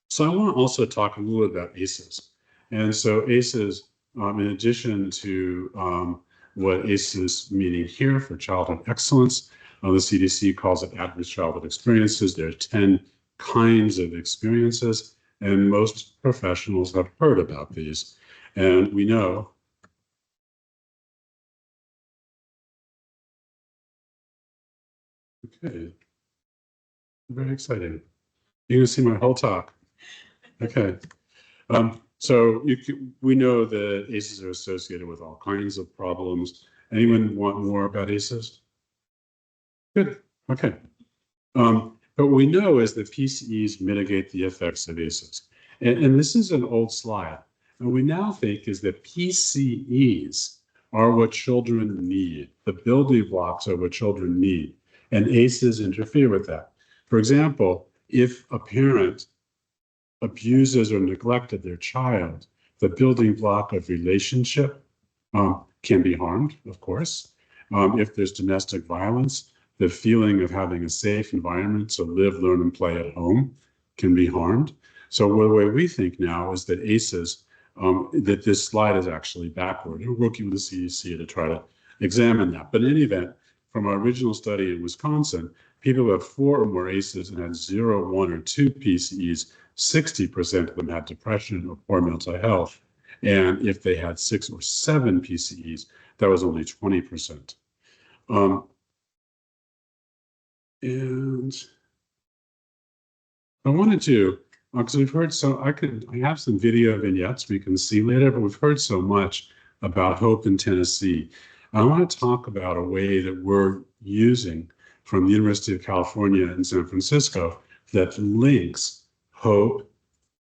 So I want to also talk a little about ACEs. And so ACEs, in addition to what ACEs meaning here for childhood excellence, the CDC calls it adverse childhood experiences. There are 10 kinds of experiences, and most professionals have heard about these. And we know okay, very exciting. You're gonna see my whole talk. Okay. So we know that ACEs are associated with all kinds of problems. Anyone want more about ACEs? Good. Okay. But what we know is that PCEs mitigate the effects of ACEs. And this is an old slide. And we now think is that PCEs are what children need. The building blocks are what children need. And ACEs interfere with that. For example, if a parent abuses or neglected their child, the building block of relationship can be harmed, of course. If there's domestic violence, the feeling of having a safe environment to live, learn, and play at home can be harmed. So the way we think now is that ACEs, that this slide is actually backward. We're working with the CDC to try to examine that. But in any event, from our original study in Wisconsin, people who have 4 or more ACEs and had 0, 1, or 2 PCEs, 60% of them had depression or poor mental health. And if they had 6 or 7 PCEs, that was only 20%. And I wanted to, because we've heard so, I have some video vignettes we can see later, but we've heard so much about hope in Tennessee. I want to talk about a way that we're using from the University of California in San Francisco that links hope,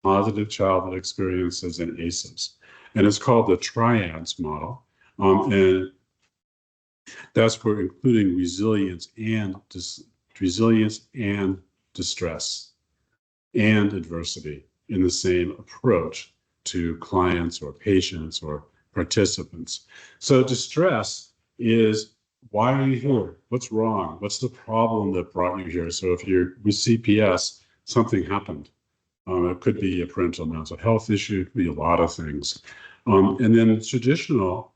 positive childhood experiences, and ACEs. And it's called the triads model. And that's for including resilience and distress and adversity in the same approach to clients or patients or participants. So distress is, why are you here? What's wrong? What's the problem that brought you here? So if you're with CPS, something happened. It could be a parental mental health issue, it could be a lot of things. And then the traditional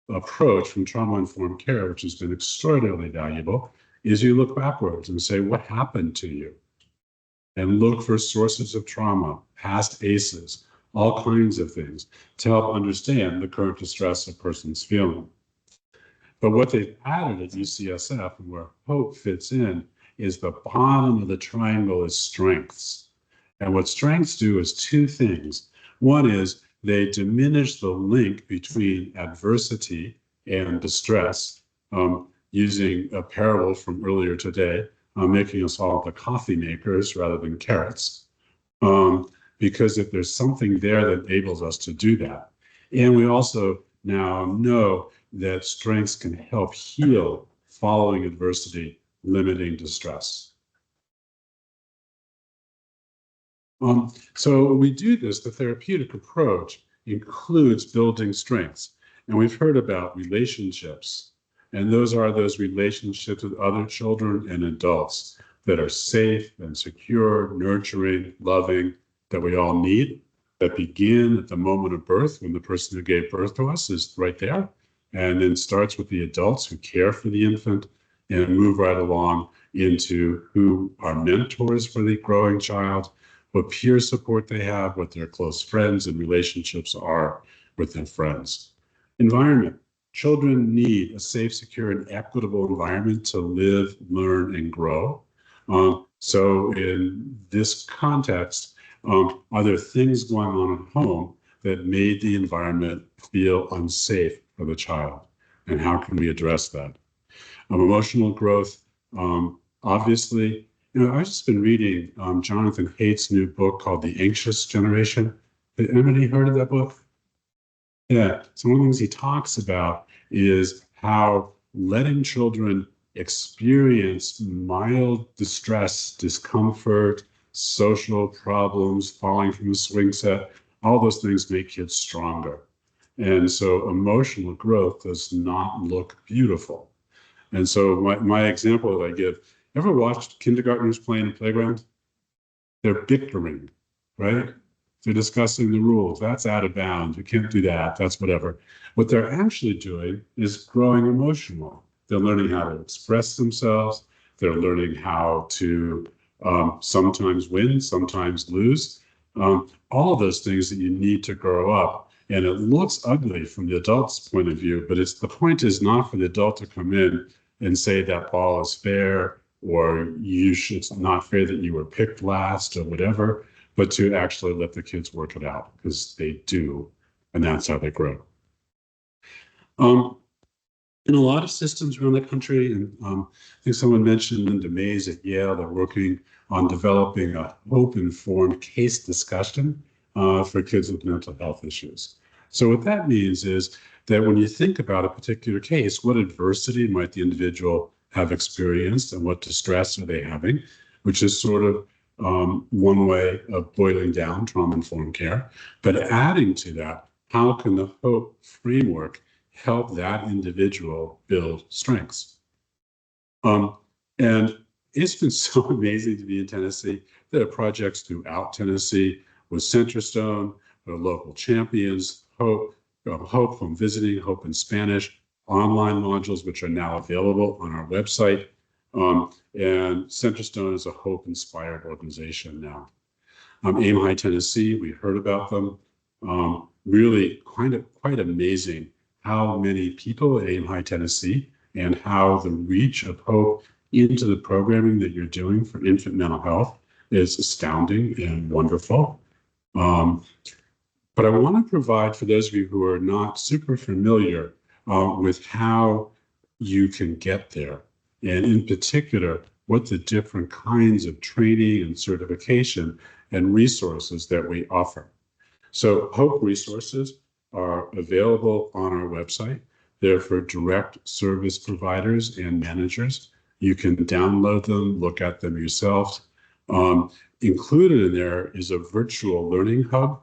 approach from trauma-informed care, which has been extraordinarily valuable, is you look backwards and say, what happened to you? And look for sources of trauma, past ACEs, all kinds of things to help understand the current distress a person's feeling. But what they've added at UCSF and where hope fits in is the bottom of the triangle is strengths. And what strengths do is 2 things. One is they diminish the link between adversity and distress, using a parable from earlier today, making us all the coffee makers rather than carrots. Because if there's something there that enables us to do that. And we also now know that strengths can help heal following adversity, limiting distress. So we do this, the therapeutic approach includes building strengths. And we've heard about relationships. And those are those relationships with other children and adults that are safe and secure, nurturing, loving, that we all need, that begin at the moment of birth when the person who gave birth to us is right there, and then starts with the adults who care for the infant and move right along into who are mentors for the growing child, what peer support they have, what their close friends and relationships are with their friends. Environment. Children need a safe, secure, and equitable environment to live, learn, and grow. So in this context, are there things going on at home that made the environment feel unsafe for the child? And how can we address that? Emotional growth, obviously, I've just been reading Jonathan Haidt's new book called The Anxious Generation. Has anybody heard of that book? Yeah, so one of the things he talks about is how letting children experience mild distress, discomfort, social problems, falling from the swing set, all those things make kids stronger. And so emotional growth does not look beautiful. And so my example that I give, ever watched kindergartners playing in the playground? They're bickering, right? They're discussing the rules. That's out of bounds. You can't do that. That's whatever. What they're actually doing is growing emotional. They're learning how to express themselves. They're learning how to sometimes win, sometimes lose. All of those things that you need to grow up. And it looks ugly from the adult's point of view, but the point is not for the adult to come in and say that ball is fair, or it's not fair that you were picked last or whatever, but to actually let the kids work it out, because they do, and that's how they grow. In a lot of systems around the country, and I think someone mentioned Linda Mays at Yale, they're working on developing a hope-informed case discussion for kids with mental health issues. So what that means is that when you think about a particular case, what adversity might the individual have experienced and what distress are they having, which is sort of one way of boiling down trauma-informed care. But adding to that, how can the HOPE framework help that individual build strengths? And it's been so amazing to be in Tennessee. There are projects throughout Tennessee with Centerstone, local champions, HOPE, HOPE Home Visiting, HOPE in Spanish, online modules, which are now available on our website. And Centerstone is a HOPE-inspired organization now. Aim High Tennessee, we heard about them. Really quite amazing how many people at Aim High Tennessee and how the reach of HOPE into the programming that you're doing for infant mental health is astounding and wonderful. But I want to provide, for those of you who are not super familiar with how you can get there, and in particular, what the different kinds of training and certification and resources that we offer. So HOPE resources are available on our website. They're for direct service providers and managers. You can download them, look at them yourself. Included in there is a virtual learning hub.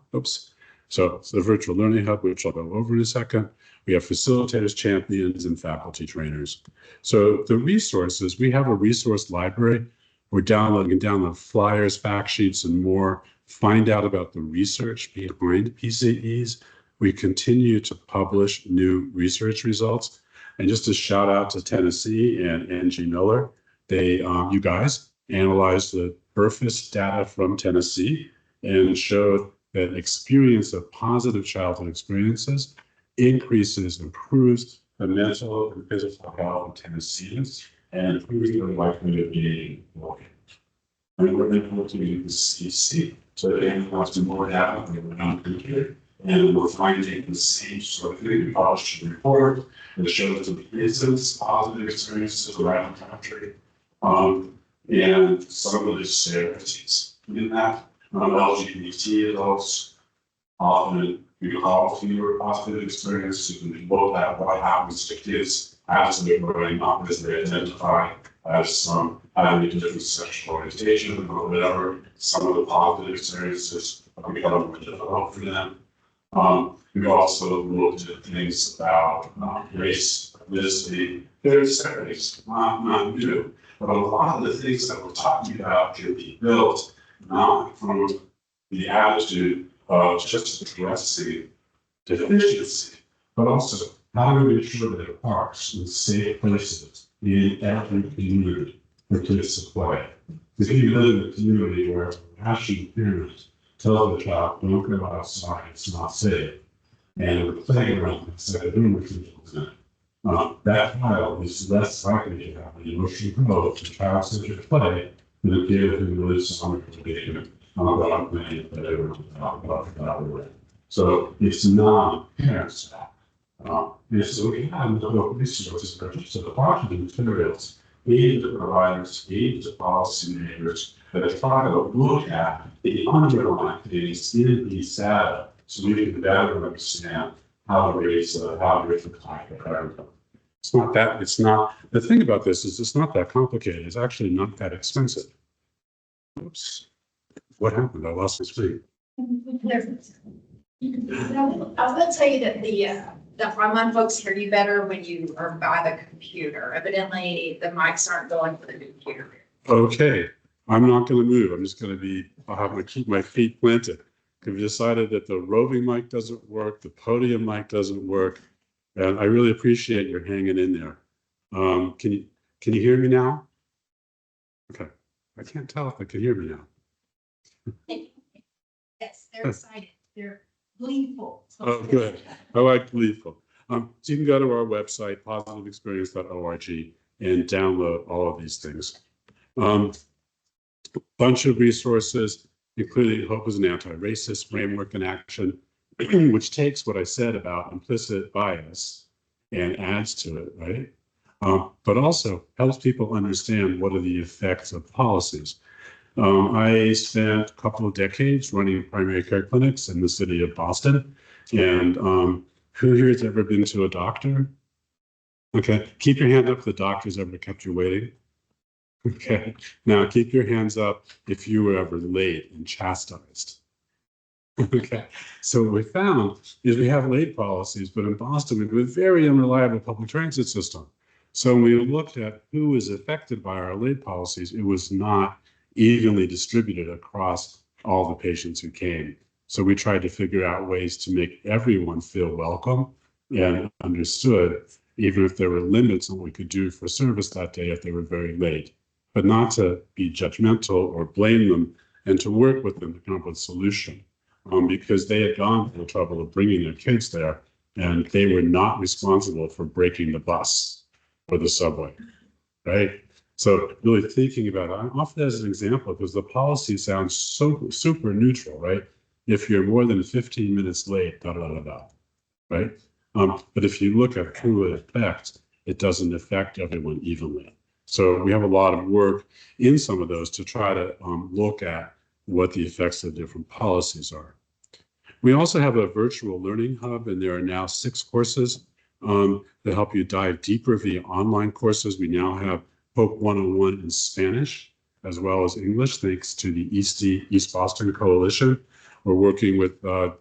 So it's the virtual learning hub, which I'll go over in a second. We have facilitators, champions, and faculty trainers. So the resources, we have a resource library. You can download flyers, fact sheets, and more. Find out about the research behind PCEs. We continue to publish new research results. And just a shout out to Tennessee and Angie Miller. You guys analyzed the BERFIS data from Tennessee and showed that experience of positive childhood experiences improves the mental and physical health of Tennesseans and improves their likelihood of being working. And we're able to use the CC, so they have more data than we're not here. And we're finding the same sort of thing. We published a report that shows the incidence of positive experiences around the country. And some of the disparities in that. LGBT adults often recall fewer positive experiences, and look at what happens to kids as they're growing up, as they identify as having a different sexual orientation or whatever. Some of the positive experiences are becoming more difficult for them. We also looked at things about race, ethnicity. There's disparities, not new, but a lot of the things that we're talking about can be built not from the attitude of just addressing deficiency, but also how do we make sure that parks and safe places in every community for kids to play. If you live in a community where a rational parent tells the child, don't go outside, it's not safe, and the playground instead of doing things in it, that child is less likely to have the emotional growth to child-centered play than a kid who lives on a tradition go out playing whatever. So it's not parents' fault. And so we have no resources, so the project materials, aid the providers, aid the policymakers, that try to look at the underlying things in these data so we can better understand how to raise the climate of everything. The thing about this is it's not that complicated. It's actually not that expensive. Oops. What happened? I lost my screen. I was gonna tell you that the online folks hear you better when you are by the computer. Evidently, the mics aren't going for the computer. Okay, I'm not going to move. I'm just going to I'll have to keep my feet planted. We've decided that the roving mic doesn't work, the podium mic doesn't work, and I really appreciate your hanging in there. Can you hear me now? Okay, I can't tell if I can hear me now. Yes, they're excited. They're gleeful. Oh, good. I like gleeful. So you can go to our website, positiveexperience.org, and download all of these things. Bunch of resources, including Hope is an Anti-Racist Framework in Action, which takes what I said about implicit bias and adds to it, right? But also helps people understand what are the effects of policies. I spent a couple of decades running primary care clinics in the city of Boston. And who here has ever been to a doctor? Okay, keep your hand up if the doctor's ever kept you waiting. Okay, now keep your hands up if you were ever late and chastised. Okay, so what we found is we have late policies, but in Boston, we have a very unreliable public transit system. So when we looked at who was affected by our late policies, it was not evenly distributed across all the patients who came. So we tried to figure out ways to make everyone feel welcome and understood, even if there were limits on what we could do for service that day if they were very late, but not to be judgmental or blame them, and to work with them to come up with a solution. Because they had gone through the trouble of bringing their kids there, and they were not responsible for breaking the bus or the subway, right? So really thinking about it, I offer that as an example because the policy sounds so super neutral, right? If you're more than 15 minutes late, right? But if you look at who it affects, it doesn't affect everyone evenly. So we have a lot of work in some of those to try to look at what the effects of different policies are. We also have a virtual learning hub, and there are now 6 courses that help you dive deeper via online courses. We now have Hope 101 in Spanish, as well as English, thanks to the East Boston Coalition. We're working with the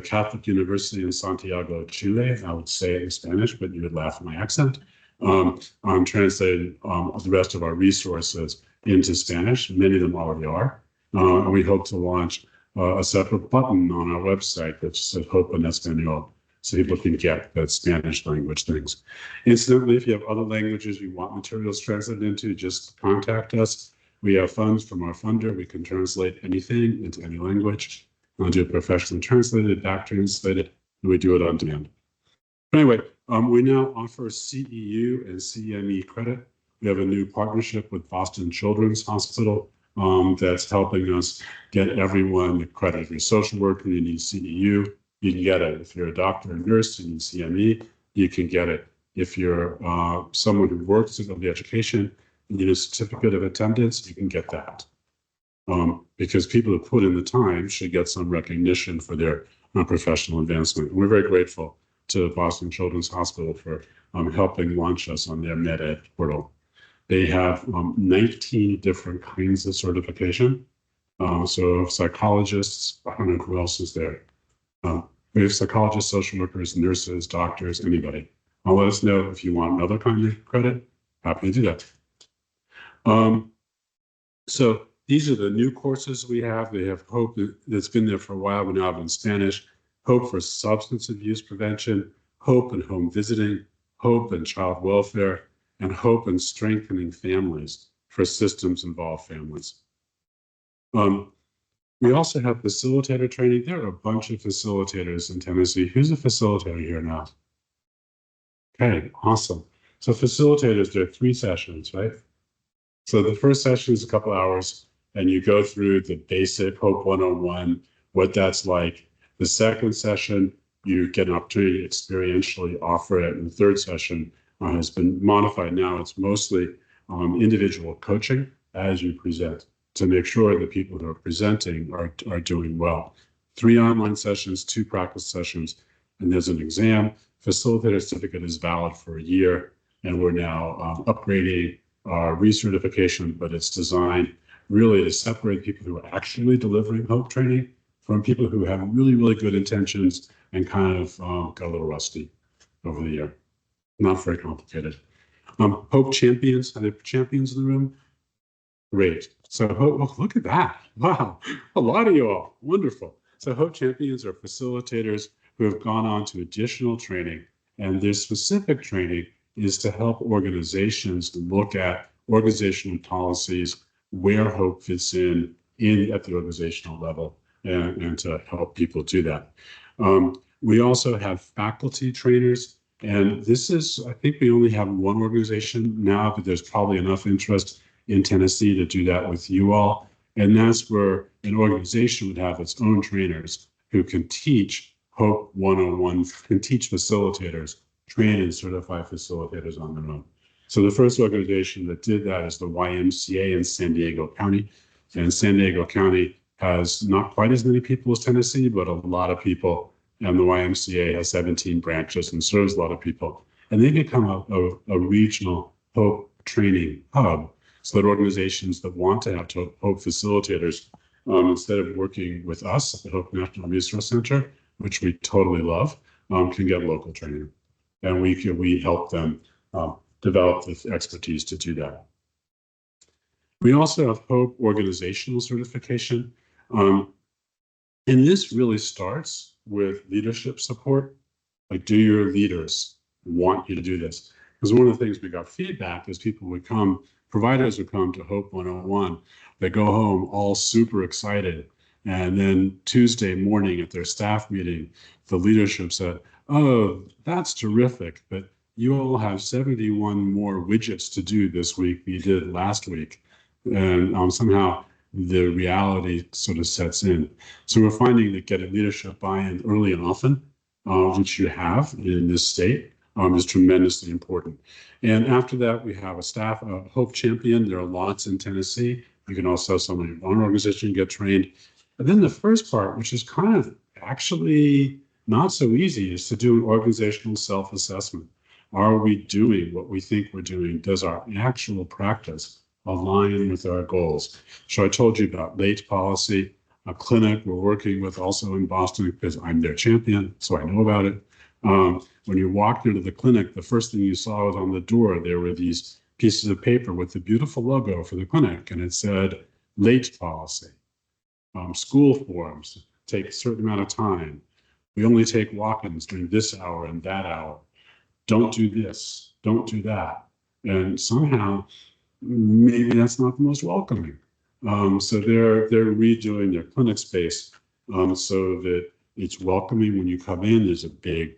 Catholic University in Santiago, Chile. I would say it in Spanish, but you would laugh at my accent. I'm translating the rest of our resources into Spanish. Many of them already are. And we hope to launch a separate button on our website that says Hope en Español, so people can get the Spanish language things. Incidentally, if you have other languages you want materials translated into, just contact us. We have funds from our funder. We can translate anything into any language. I'll do it professionally translated, back translated, and we do it on demand. Anyway, we now offer CEU and CME credit. We have a new partnership with Boston Children's Hospital that's helping us get everyone the credit. If you're a social worker, you need CEU, you can get it. If you're a doctor or nurse, you need CME, you can get it. If you're someone who works in the education, you need a certificate of attendance, you can get that. Because people who put in the time should get some recognition for their professional advancement. And we're very grateful to Boston Children's Hospital for helping launch us on their MedEd portal. They have 19 different kinds of certification. So psychologists, I don't know who else is there. We have psychologists, social workers, nurses, doctors, anybody. Let us know if you want another kind of credit. Happy to do that. So these are the new courses we have. They have Hope that's been there for a while. We now have in Spanish, Hope for substance abuse prevention, Hope and home visiting, Hope and child welfare, and Hope and strengthening families. for systems-involved families. We also have facilitator training. There are a bunch of facilitators in Tennessee. Who's a facilitator here now? Okay, awesome. So facilitators, there are 3 sessions, right? So the first session is a couple hours, and you go through the basic Hope 101, what that's like. The second session, you get an opportunity to experientially offer it. And the third session has been modified now. It's mostly individual coaching as you present to make sure the people who are presenting are doing well. 3 online sessions, 2 practice sessions, and there's an exam. Facilitator certificate is valid for a year, and we're now upgrading our recertification, but it's designed really to separate people who are actually delivering hope training from people who have really, really good intentions and kind of got a little rusty over the year. Not very complicated. Hope champions, are there champions in the room? Great. So Hope, look at that. Wow, a lot of you all, wonderful. So Hope champions are facilitators who have gone on to additional training, and their specific training is to help organizations look at organizational policies, where hope fits in at the organizational level, and to help people do that. We also have faculty trainers, and this is, I think we only have 1 organization now, but there's probably enough interest in Tennessee to do that with you all. And that's where an organization would have its own trainers who can teach Hope 101, can teach facilitators, train and certify facilitators on their own. So the first organization that did that is the YMCA in San Diego County. And San Diego County has not quite as many people as Tennessee, but a lot of people. And the YMCA has 17 branches and serves a lot of people. And they become a regional hope training hub, so that organizations that want to have hope facilitators, instead of working with us at the Hope National Resource Center, which we totally love, can get local training. And we help them develop the expertise to do that. We also have Hope organizational certification. And this really starts with leadership support. Like, do your leaders want you to do this? Because one of the things we got feedback is people would come, providers would come to Hope 101, they go home all super excited. And then Tuesday morning at their staff meeting, the leadership said, oh, that's terrific, but you all have 71 more widgets to do this week than you did last week. And somehow the reality sort of sets in. So we're finding that getting leadership buy-in early and often, which you have in this state, is tremendously important. And after that, we have a staff, Hope Champion. There are lots in Tennessee. You can also, some of your own organization, get trained. And then the first part, which is kind of actually not so easy, is to do an organizational self-assessment. Are we doing what we think we're doing? Does our actual practice align with our goals? So I told you about late policy, a clinic we're working with also in Boston because I'm their champion, so I know about it. When you walked into the clinic, the first thing you saw was on the door, there were these pieces of paper with the beautiful logo for the clinic, and it said late policy. School forms take a certain amount of time. We only take walk-ins during this hour and that hour. Don't do this, don't do that. And somehow, maybe that's not the most welcoming. So they're redoing their clinic space so that it's welcoming when you come in. There's a big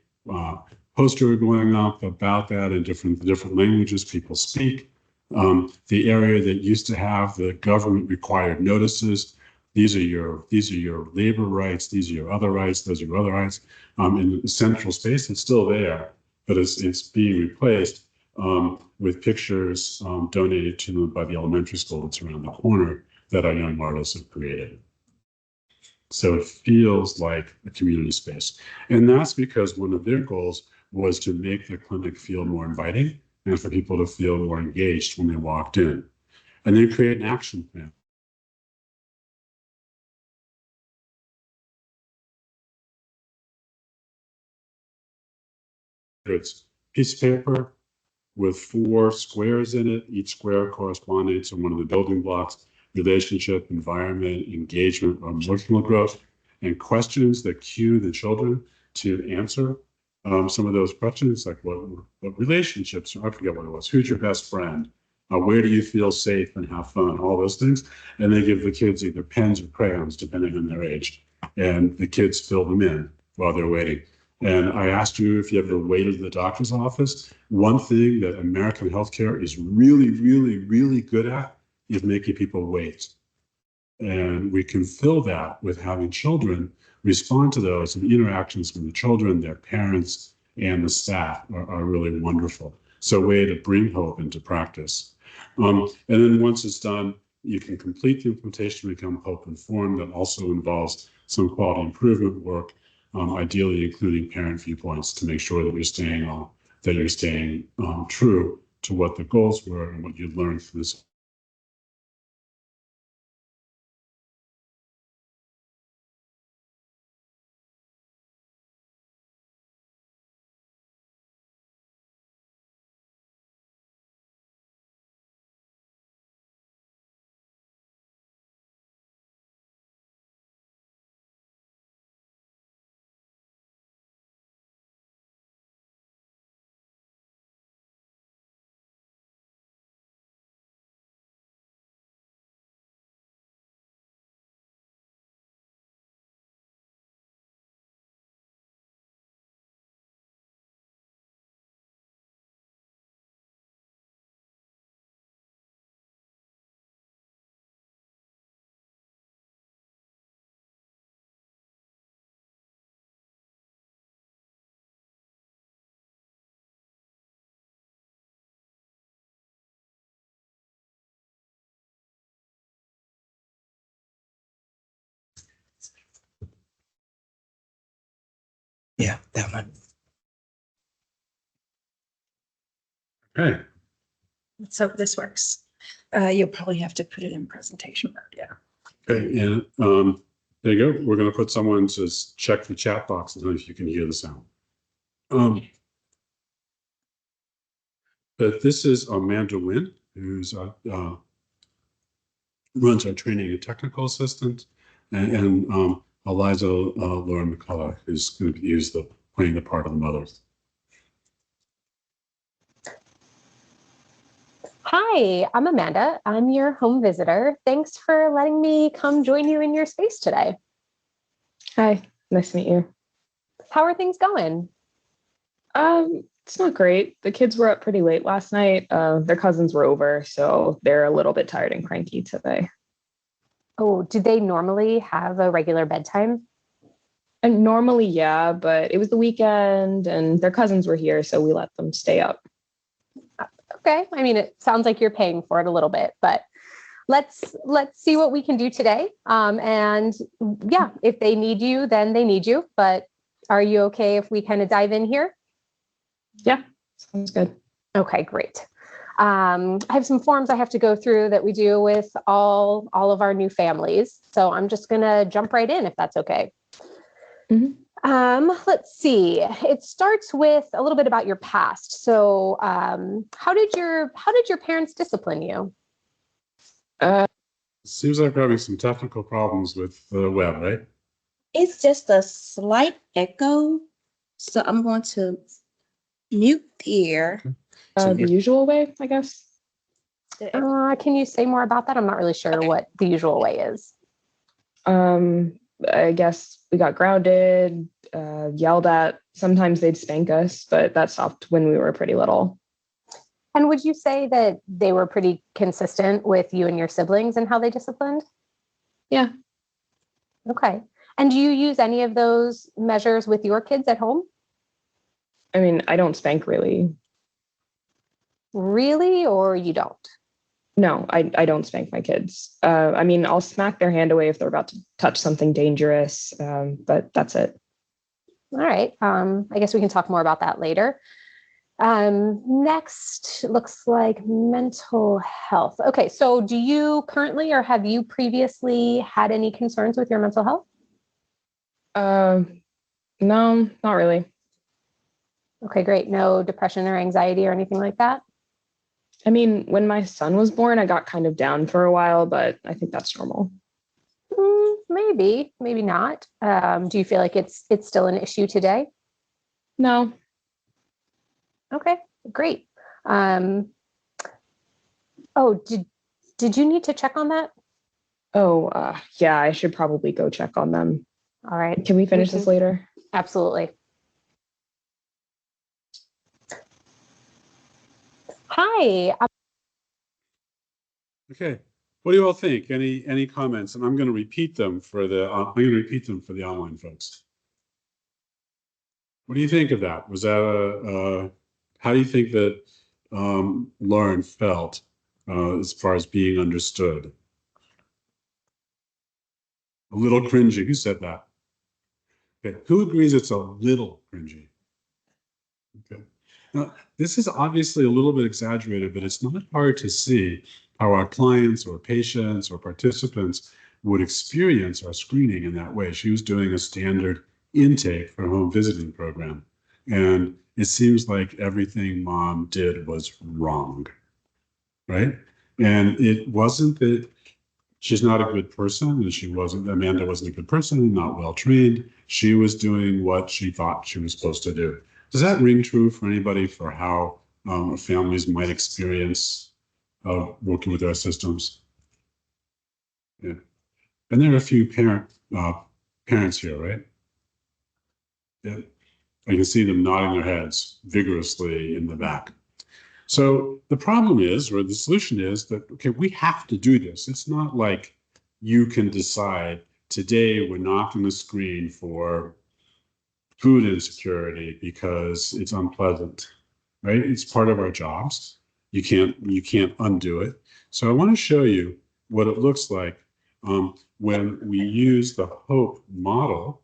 poster going up about that in different languages people speak. The area that used to have the government required notices, these are your labor rights, these are your other rights, those are your other rights. In the central space, it's still there, but it's being replaced with pictures donated to them by the elementary school that's around the corner that our young artists have created. So it feels like a community space. And that's because one of their goals was to make the clinic feel more inviting and for people to feel more engaged when they walked in. And then create an action plan. It's a piece of paper with 4 squares in it, each square corresponding to one of the building blocks: relationship, environment, engagement, or emotional growth, and questions that cue the children to answer some of those questions, like what relationships, I forget what it was, who's your best friend? Where do you feel safe and have fun? All those things. And they give the kids either pens or crayons, depending on their age. And the kids fill them in while they're waiting. And I asked you if you ever waited at the doctor's office. One thing that American healthcare is really, really, really good at is making people wait. And we can fill that with having children respond to those, and interactions with the children, their parents, and the staff are really wonderful. So a way to bring hope into practice. And then once it's done, you can complete the implementation, become hope informed. That also involves some quality improvement work, ideally including parent viewpoints to make sure that you're staying true to what the goals were and what you learned from this. Yeah, that one. Okay. Let's hope this works. You'll probably have to put it in presentation mode, yeah. Okay, and there you go. We're going to put someone to check the chat box and if you can hear the sound. But this is Amanda Wynn, who's runs our training and technical assistant, and Eliza Lauren McCullough, who's going to use playing the part of the mother. Hi, I'm Amanda. I'm your home visitor. Thanks for letting me come join you in your space today. Hi, nice to meet you. How are things going? It's not great. The kids were up pretty late last night. Their cousins were over, so they're a little bit tired and cranky today. Oh, do they normally have a regular bedtime? And normally, yeah, but it was the weekend and their cousins were here, so we let them stay up. Okay. I mean, it sounds like you're paying for it a little bit, but let's see what we can do today. And yeah, if they need you, then they need you. But are you okay if we kind of dive in here? Yeah, sounds good. Okay, great. I have some forms I have to go through that we do with all of our new families. So I'm just gonna jump right in if that's okay. Mm-hmm. Let's see. It starts with a little bit about your past. So how did your parents discipline you? Seems like we're having some technical problems with the web, right? It's just a slight echo, so I'm going to mute here. The usual way, I guess. Can you say more about that? I'm not really sure what the usual way is. I guess we got grounded, yelled at. Sometimes they'd spank us, but that stopped when we were pretty little. And would you say that they were pretty consistent with you and your siblings and how they disciplined? Yeah. Okay. And do you use any of those measures with your kids at home? I mean, I don't spank really. Really, or you don't? No, I don't spank my kids. I mean, I'll smack their hand away if they're about to touch something dangerous, but that's it. All right. I guess we can talk more about that later. Next looks like mental health. Okay, so do you currently or have you previously had any concerns with your mental health? No, not really. Okay, great. No depression or anxiety or anything like that? I mean, when my son was born, I got kind of down for a while, but I think that's normal. Maybe, maybe not. Do you feel like it's still an issue today? No. Okay, great. Oh, did you need to check on that? Oh, yeah, I should probably go check on them. All right. Can we finish this later? Absolutely. Hi. Okay. What do you all think? Any comments? And I'm going to repeat them for the online folks. What do you think of that? Was that how do you think that Lauren felt as far as being understood? A little cringy. Who said that? Okay. Who agrees it's a little cringy? Okay. Now, this is obviously a little bit exaggerated, but it's not hard to see how our clients or patients or participants would experience our screening in that way. She was doing a standard intake for home visiting program. And it seems like everything mom did was wrong, right? And it wasn't that she's not a good person, and Amanda wasn't a good person, not well trained. She was doing what she thought she was supposed to do. Does that ring true for anybody for how families might experience working with our systems? Yeah. And there are a few parents here, right? Yeah. I can see them nodding their heads vigorously in the back. So the problem is, or the solution is that, okay, we have to do this. It's not like you can decide today we're not going to screen for food insecurity because it's unpleasant, right? It's part of our jobs. You can't undo it. So I want to show you what it looks like when we use the HOPE model,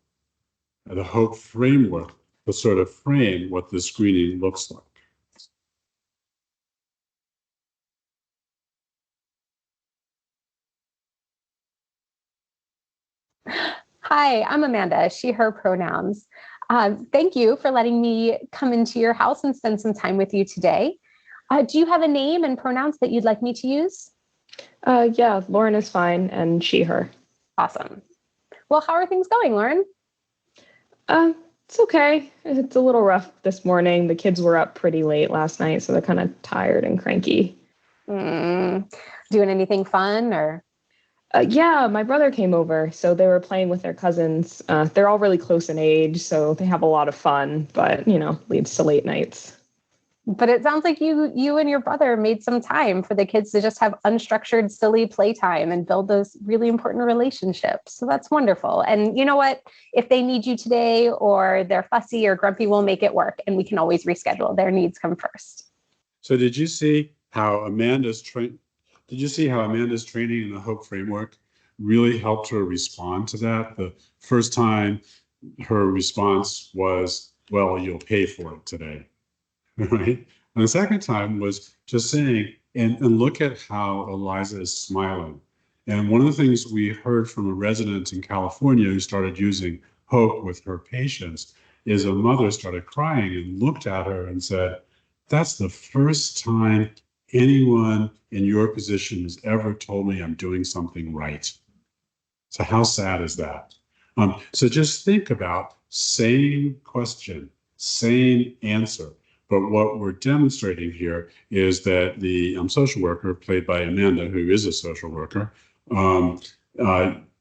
the HOPE framework to sort of frame what the screening looks like. Hi, I'm Amanda, she, her pronouns. Thank you for letting me come into your house and spend some time with you today. Do you have a name and pronouns that you'd like me to use? Yeah, Lauren is fine, and she, her. Awesome. Well, how are things going, Lauren? It's okay. It's a little rough this morning. The kids were up pretty late last night, so they're kind of tired and cranky. Doing anything fun or? Yeah, my brother came over, so they were playing with their cousins. They're all really close in age, so they have a lot of fun, but, leads to late nights. But it sounds like you and your brother made some time for the kids to just have unstructured, silly playtime and build those really important relationships. So that's wonderful. And you know what? If they need you today or they're fussy or grumpy, we'll make it work and we can always reschedule. Their needs come first. So did you see how Amanda's training in the HOPE framework really helped her respond to that? The first time her response was, well, you'll pay for it today. Right? And the second time was just saying, and look at how Eliza is smiling. And one of the things we heard from a resident in California who started using HOPE with her patients is a mother started crying and looked at her and said, that's the first time anyone in your position has ever told me I'm doing something right. So how sad is that? So just think about same question, same answer. But what we're demonstrating here is that the social worker, played by Amanda, who is a social worker,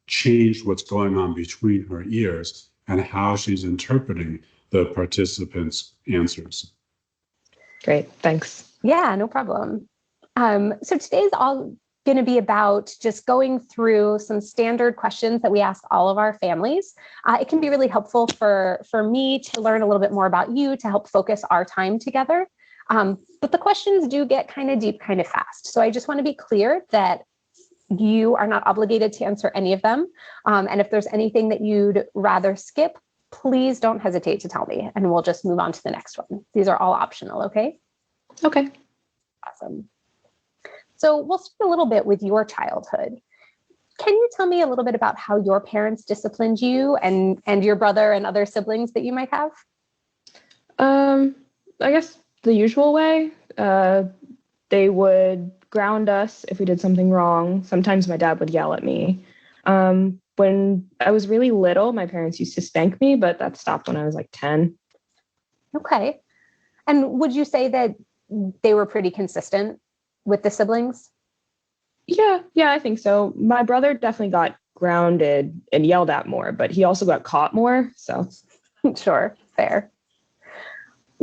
changed what's going on between her ears and how she's interpreting the participants' answers. Great, thanks. Yeah, no problem. So today's all going to be about just going through some standard questions that we ask all of our families. It can be really helpful for me to learn a little bit more about you to help focus our time together. But the questions do get kind of deep, kind of fast. So I just want to be clear that you are not obligated to answer any of them. And if there's anything that you'd rather skip, please don't hesitate to tell me and we'll just move on to the next one. These are all optional, okay? Okay. Awesome. So we'll start a little bit with your childhood. Can you tell me a little bit about how your parents disciplined you and your brother and other siblings that you might have? I guess the usual way. They would ground us if we did something wrong. Sometimes my dad would yell at me. When I was really little, my parents used to spank me, but that stopped when I was like 10. Okay. And would you say that they were pretty consistent with the siblings? Yeah, I think so. My brother definitely got grounded and yelled at more, but he also got caught more. So Sure, fair.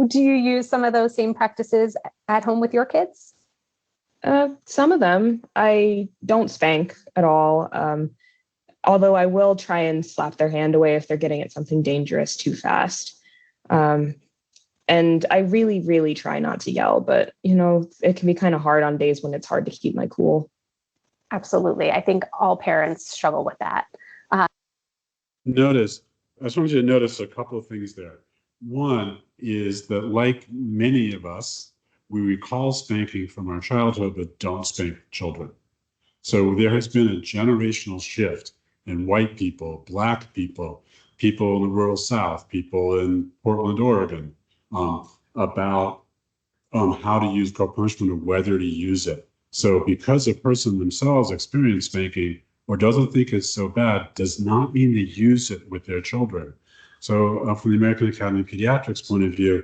Do you use some of those same practices at home with your kids? some of them I don't spank at all. Although I will try and slap their hand away if they're getting at something dangerous too fast. And I really, really try not to yell, but it can be kind of hard on days when it's hard to keep my cool. Absolutely. I think all parents struggle with that. I just wanted you to notice a couple of things there. One is that, like many of us, we recall spanking from our childhood, but don't spank children. So there has been a generational shift in white people, Black people, people in the rural South, people in Portland, Oregon, about how to use corporal punishment or whether to use it. So because a person themselves experienced spanking or doesn't think it's so bad, does not mean they use it with their children. So from the American Academy of Pediatrics point of view,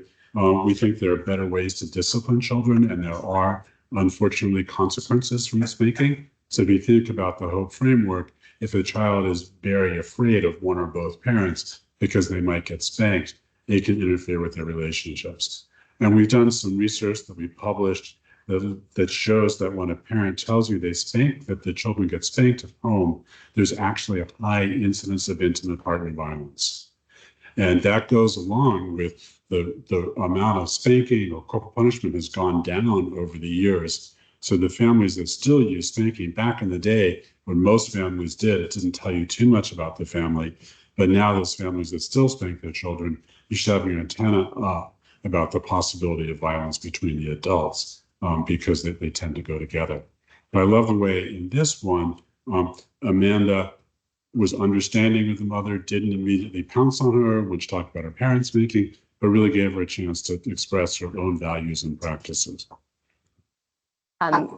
we think there are better ways to discipline children, and there are, unfortunately, consequences from spanking. So if you think about the HOPE framework, if a child is very afraid of one or both parents because they might get spanked, it can interfere with their relationships. And we've done some research that we published that shows that when a parent tells you that the children get spanked at home, there's actually a high incidence of intimate partner violence. And that goes along with the amount of spanking or corporal punishment has gone down over the years. So the families that still use spanking, back in the day when most families did, it didn't tell you too much about the family. But now those families that still spank their children, you should have your antenna up about the possibility of violence between the adults, because they tend to go together. But I love the way in this one, Amanda was understanding of the mother, didn't immediately pounce on her when she talked about her parents spanking, but really gave her a chance to express her own values and practices.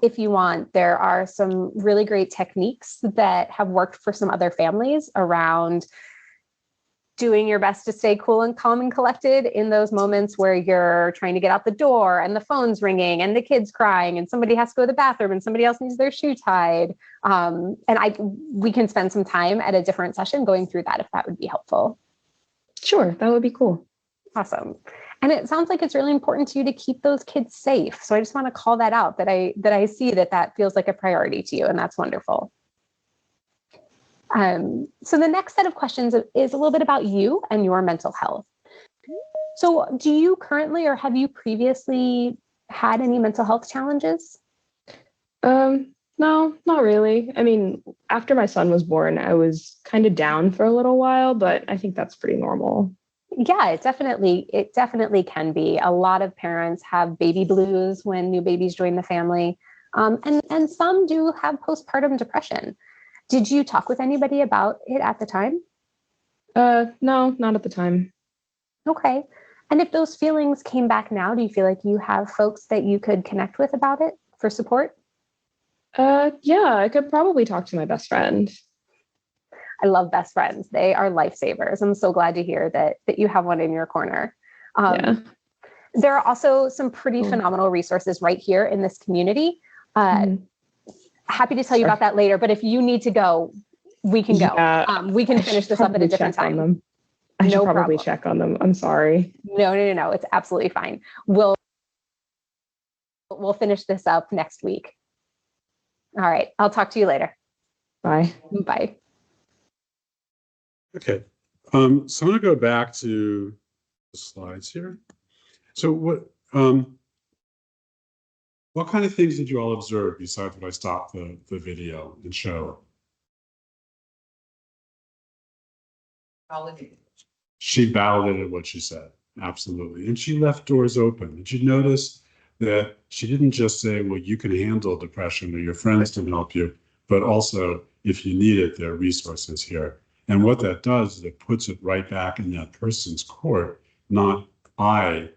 If you want, there are some really great techniques that have worked for some other families around doing your best to stay cool and calm and collected in those moments where you're trying to get out the door and the phone's ringing and the kid's crying and somebody has to go to the bathroom and somebody else needs their shoe tied. We can spend some time at a different session going through that if that would be helpful. Sure, that would be cool. Awesome. And it sounds like it's really important to you to keep those kids safe. So I just want to call that out, that I see that feels like a priority to you, and that's wonderful. So the next set of questions is a little bit about you and your mental health. So do you currently, or have you previously had any mental health challenges? No, not really. I mean, after my son was born, I was kind of down for a little while, but I think that's pretty normal. Yeah, it definitely can be. A lot of parents have baby blues when new babies join the family. And some do have postpartum depression. Did you talk with anybody about it at the time? No, not at the time. Okay. And if those feelings came back now, do you feel like you have folks that you could connect with about it for support? Yeah, I could probably talk to my best friend. I love best friends. They are lifesavers. I'm so glad to hear that you have one in your corner. Yeah. There are also some pretty phenomenal resources right here in this community. Happy to tell you about that later, but if you need to go, we can go. Yeah, we can finish this up at a different time. I should probably check on them. I'm sorry. No. It's absolutely fine. We'll finish this up next week. All right. I'll talk to you later. Bye. Bye. Okay. So I'm going to go back to the slides here. So what kind of things did you all observe besides what I stopped the video and show? She validated what she said. Absolutely. And she left doors open. Did you notice that she didn't just say, well, you can handle depression or your friends can help you, but also if you need it, there are resources here. And what that does is it puts it right back in that person's court, not I,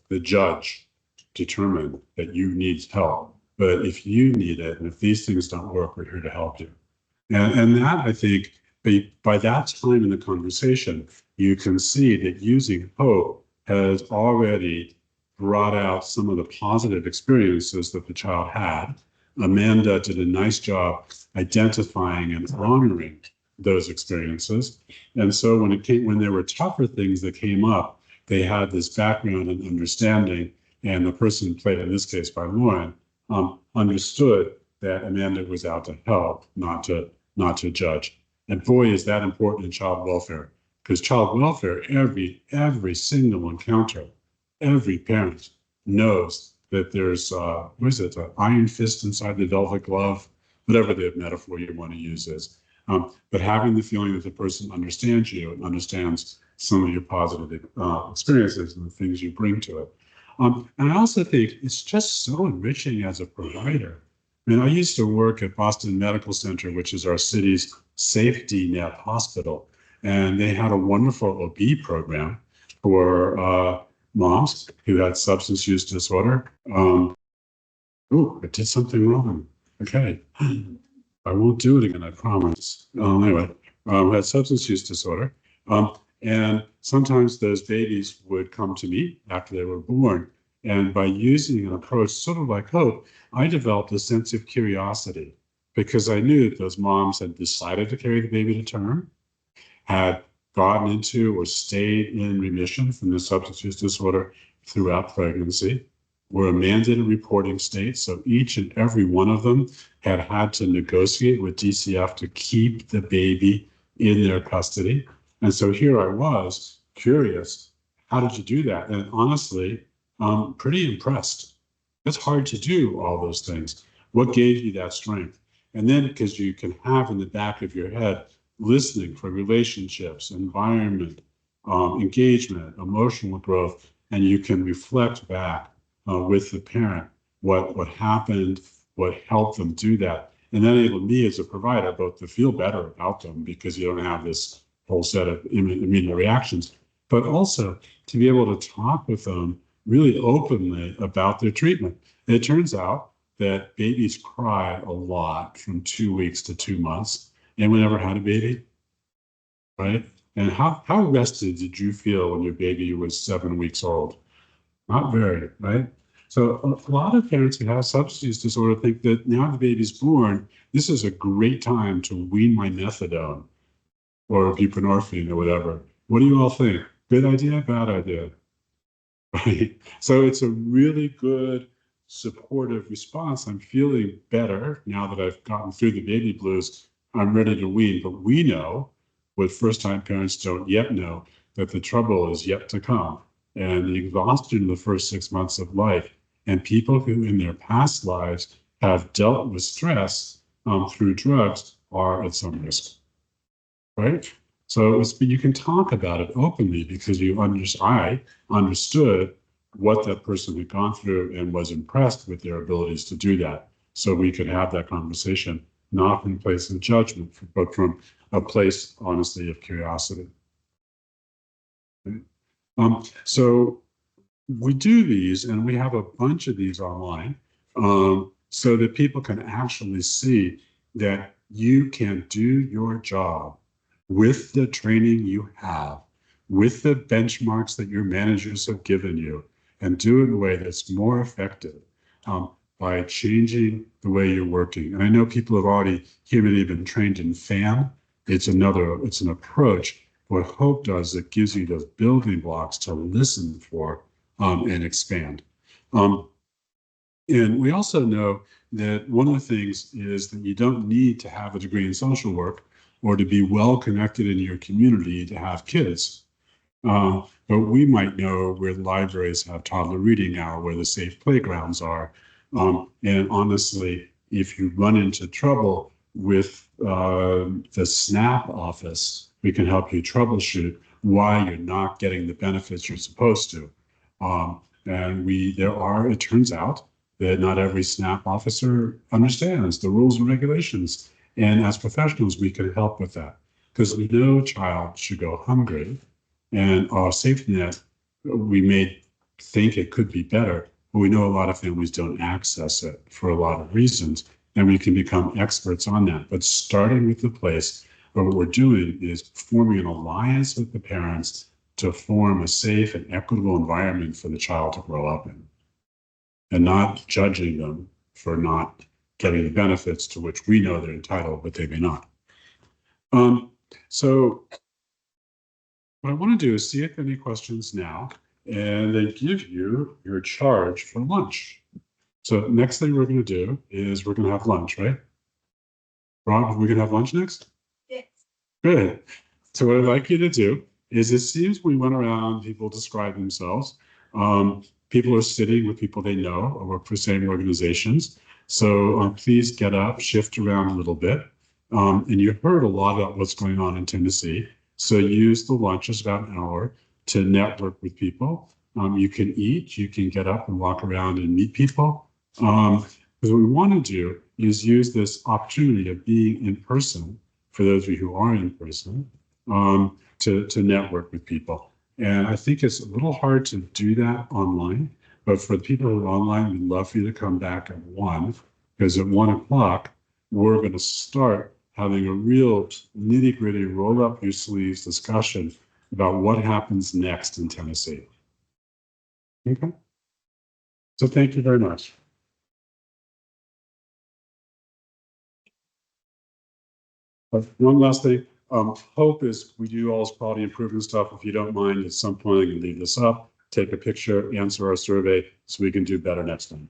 the judge, determine that you need help. But if you need it, and if these things don't work, we're here to help you. And that, I think, by that time in the conversation, you can see that using hope has already brought out some of the positive experiences that the child had. Amanda did a nice job identifying and honoring those experiences. And so when there were tougher things that came up, they had this background and understanding, and the person played in this case by Lauren, understood that Amanda was out to help, not to judge. And boy, is that important in child welfare, because child welfare, every single encounter, every parent knows that there's, what is it, an iron fist inside the velvet glove, whatever the metaphor you want to use is. But having the feeling that the person understands you and understands some of your positive experiences and the things you bring to it. And I also think it's just so enriching as a provider. I mean, I used to work at Boston Medical Center, which is our city's safety net hospital, and they had a wonderful OB program for moms who had substance use disorder. Oh, I did something wrong. Okay. I won't do it again, I promise. Anyway, had substance use disorder. And sometimes those babies would come to me after they were born. And by using an approach sort of like Hope, I developed a sense of curiosity because I knew that those moms had decided to carry the baby to term, had gotten into or stayed in remission from the substance use disorder throughout pregnancy, were a mandated reporting state. So each and every one of them had to negotiate with DCF to keep the baby in their custody. And so here I was curious, how did you do that? And honestly, I'm pretty impressed. It's hard to do all those things. What gave you that strength? And then because you can have in the back of your head, listening for relationships, environment, engagement, emotional growth, and you can reflect back with the parent what happened, what helped them do that. And that enabled me as a provider both to feel better about them because you don't have this whole set of immediate reactions, but also to be able to talk with them really openly about their treatment. And it turns out that babies cry a lot from 2 weeks to 2 months. Anyone ever had a baby? Right? And how rested did you feel when your baby was 7 weeks old? Not very, right? So a lot of parents who have substance use disorder think that now the baby's born, this is a great time to wean my methadone or buprenorphine or whatever. What do you all think? Good idea, bad idea? Right? So it's a really good supportive response. I'm feeling better now that I've gotten through the baby blues. I'm ready to wean, but we know what first-time parents don't yet know, that the trouble is yet to come. And the exhaustion in the first 6 months of life, and people who in their past lives have dealt with stress through drugs are at some risk, right? So you can talk about it openly because I understood what that person had gone through and was impressed with their abilities to do that. So we could have that conversation, not from a place of judgment, but from a place, honestly, of curiosity. So we do these, and we have a bunch of these online, so that people can actually see that you can do your job with the training you have, with the benchmarks that your managers have given you, and do it in a way that's more effective by changing the way you're working. And I know people have already been trained in FAN. It's an approach. What Hope does, it gives you those building blocks to listen for and expand. And we also know that one of the things is that you don't need to have a degree in social work or to be well connected in your community to have kids. But we might know where libraries have toddler reading hour, where the safe playgrounds are. And honestly, if you run into trouble with the SNAP office, we can help you troubleshoot why you're not getting the benefits you're supposed to. It turns out that not every SNAP officer understands the rules and regulations. And as professionals, we can help with that because no child should go hungry. And our safety net, we may think it could be better, but we know a lot of families don't access it for a lot of reasons. And we can become experts on that. But starting with the place where what we're doing is forming an alliance with the parents to form a safe and equitable environment for the child to grow up in, and not judging them for not getting the benefits to which we know they're entitled, but they may not. So what I want to do is see if any questions now, and then give you your charge for lunch. So next thing we're going to do is we're going to have lunch, right? Rob, are we going to have lunch next? Yes. Good. So what I'd like you to do is, it seems we went around, people describe themselves. People are sitting with people they know or work for the same organizations. So please get up, shift around a little bit. And you heard a lot about what's going on in Tennessee. So use the lunch, it's about an hour, to network with people. You can eat, you can get up and walk around and meet people. Because what we want to do is use this opportunity of being in person, for those of you who are in person, to network with people. And I think it's a little hard to do that online, but for the people who are online, we'd love for you to come back at 1, because at 1 o'clock, we're going to start having a real nitty gritty roll up your sleeves discussion about what happens next in Tennessee. Okay. So thank you very much. One last thing, hope is we do all this quality improvement stuff. If you don't mind, at some point, you can leave this up, take a picture, answer our survey so we can do better next time.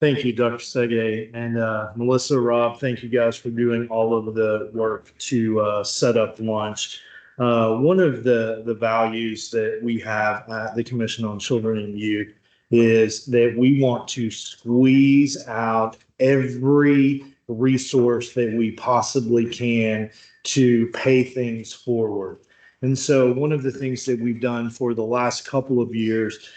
Thank you, Dr. Sege, and Melissa, Rob, thank you guys for doing all of the work to set up lunch. One of the values that we have at the Commission on Children and Youth is that we want to squeeze out every resource that we possibly can to pay things forward. And so one of the things that we've done for the last couple of years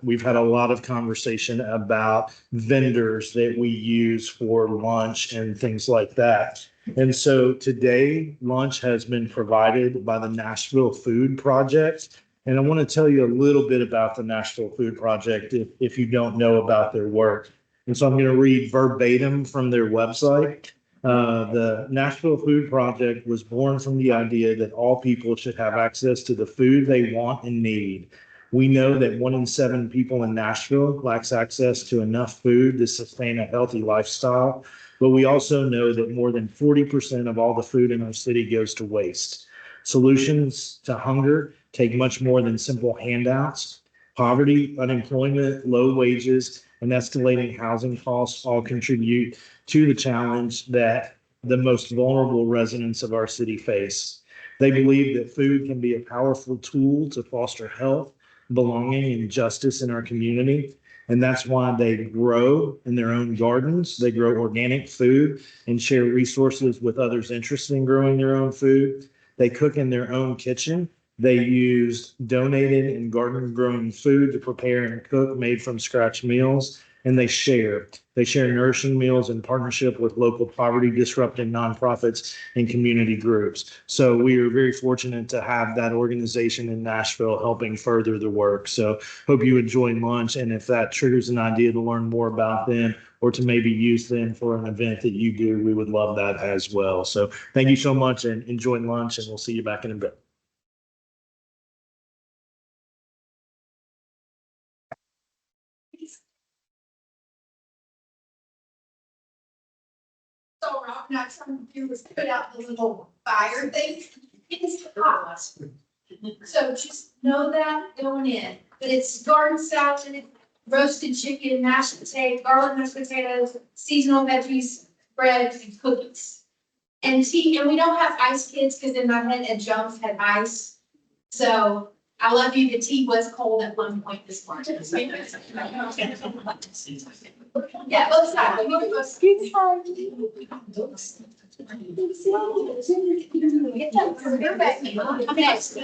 we've had a lot of conversation about vendors that we use for lunch and things like that. And so today, lunch has been provided by the Nashville Food Project. And I want to tell you a little bit about the Nashville Food Project if you don't know about their work. And so I'm going to read verbatim from their website. The Nashville Food Project was born from the idea that all people should have access to the food they want and need. We know that 1 in 7 people in Nashville lacks access to enough food to sustain a healthy lifestyle. But we also know that more than 40% of all the food in our city goes to waste. Solutions to hunger take much more than simple handouts. Poverty, unemployment, low wages, and escalating housing costs all contribute to the challenge that the most vulnerable residents of our city face. They believe that food can be a powerful tool to foster health, belonging, and justice in our community. And that's why they grow in their own gardens. They grow organic food and share resources with others interested in growing their own food. They cook in their own kitchen. They use donated and garden grown food to prepare and cook made from scratch meals. And they share nourishing meals in partnership with local poverty disrupting nonprofits and community groups. So we are very fortunate to have that organization in Nashville helping further the work. So hope you enjoy lunch. And if that triggers an idea to learn more about them or to maybe use them for an event that you do, we would love that as well. So thank you so much and enjoy lunch, and we'll see you back in a bit. So Rob, not trying to do is put out the little fire thing. It's hot. So just know that going in, but it's garden salad, roasted chicken, mashed potato, garlic mashed potatoes, seasonal veggies, bread, and cookies. And tea, and we don't have ice kids because in my head at Jones had ice. So I love you, the tea was cold at one point this morning. Yeah, both sides. Next.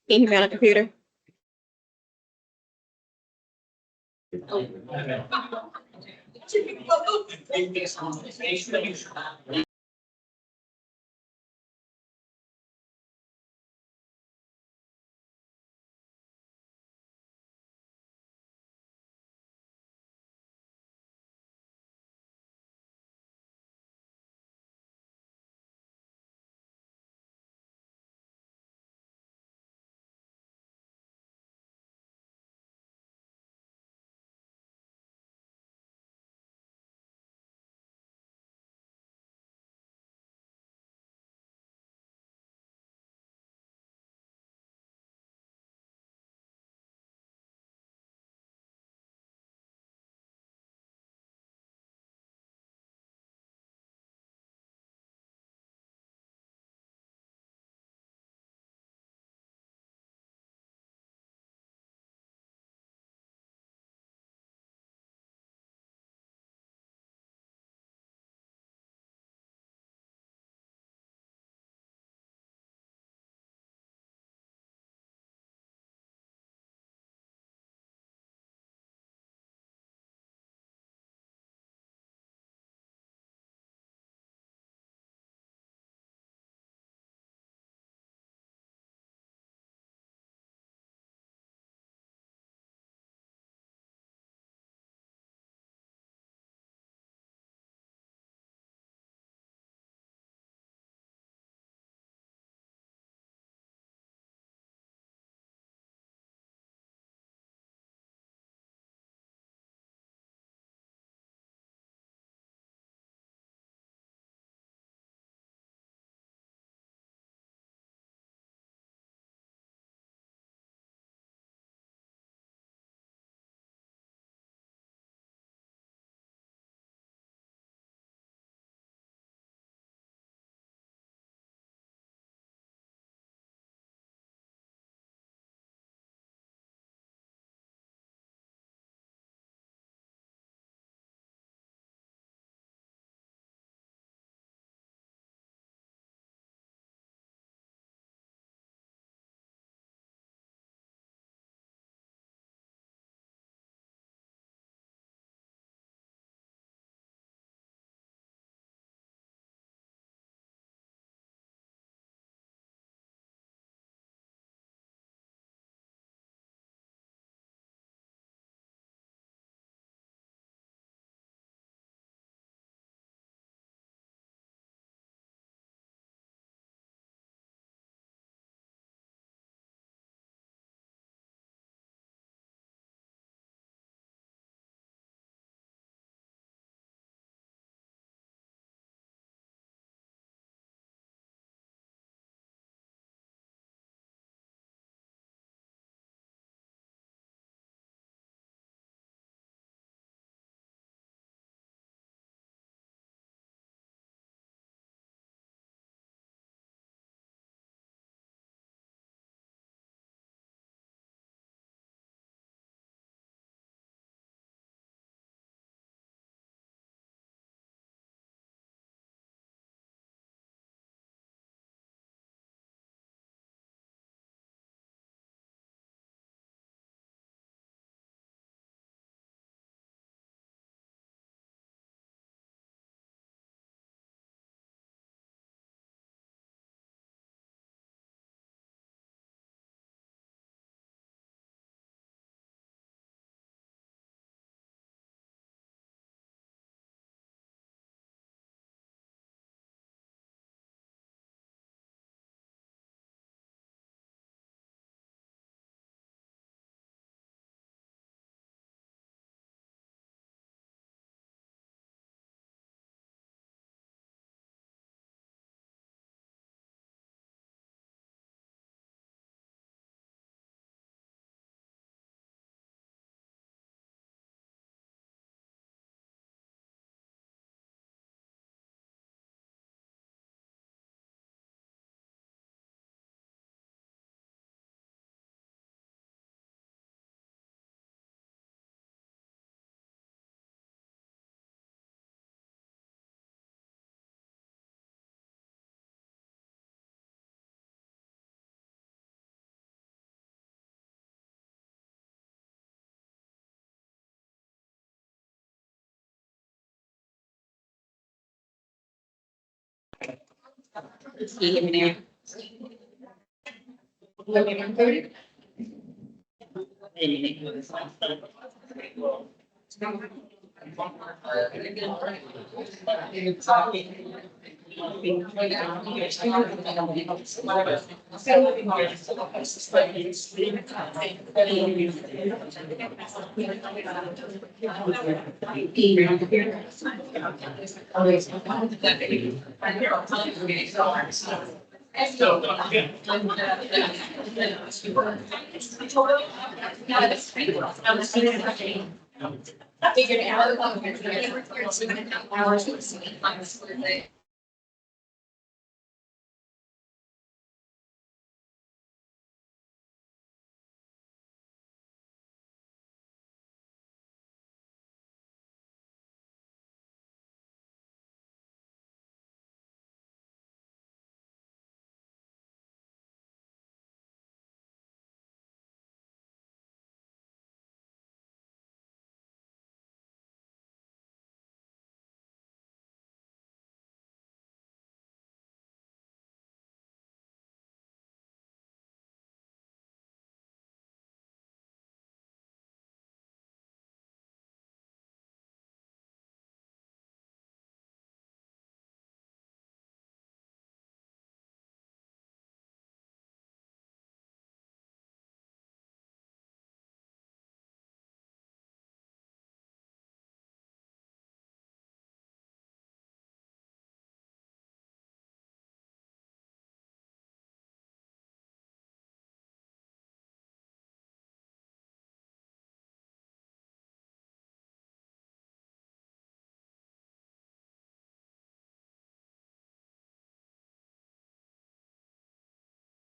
Can you hear me on the computer? I figured out.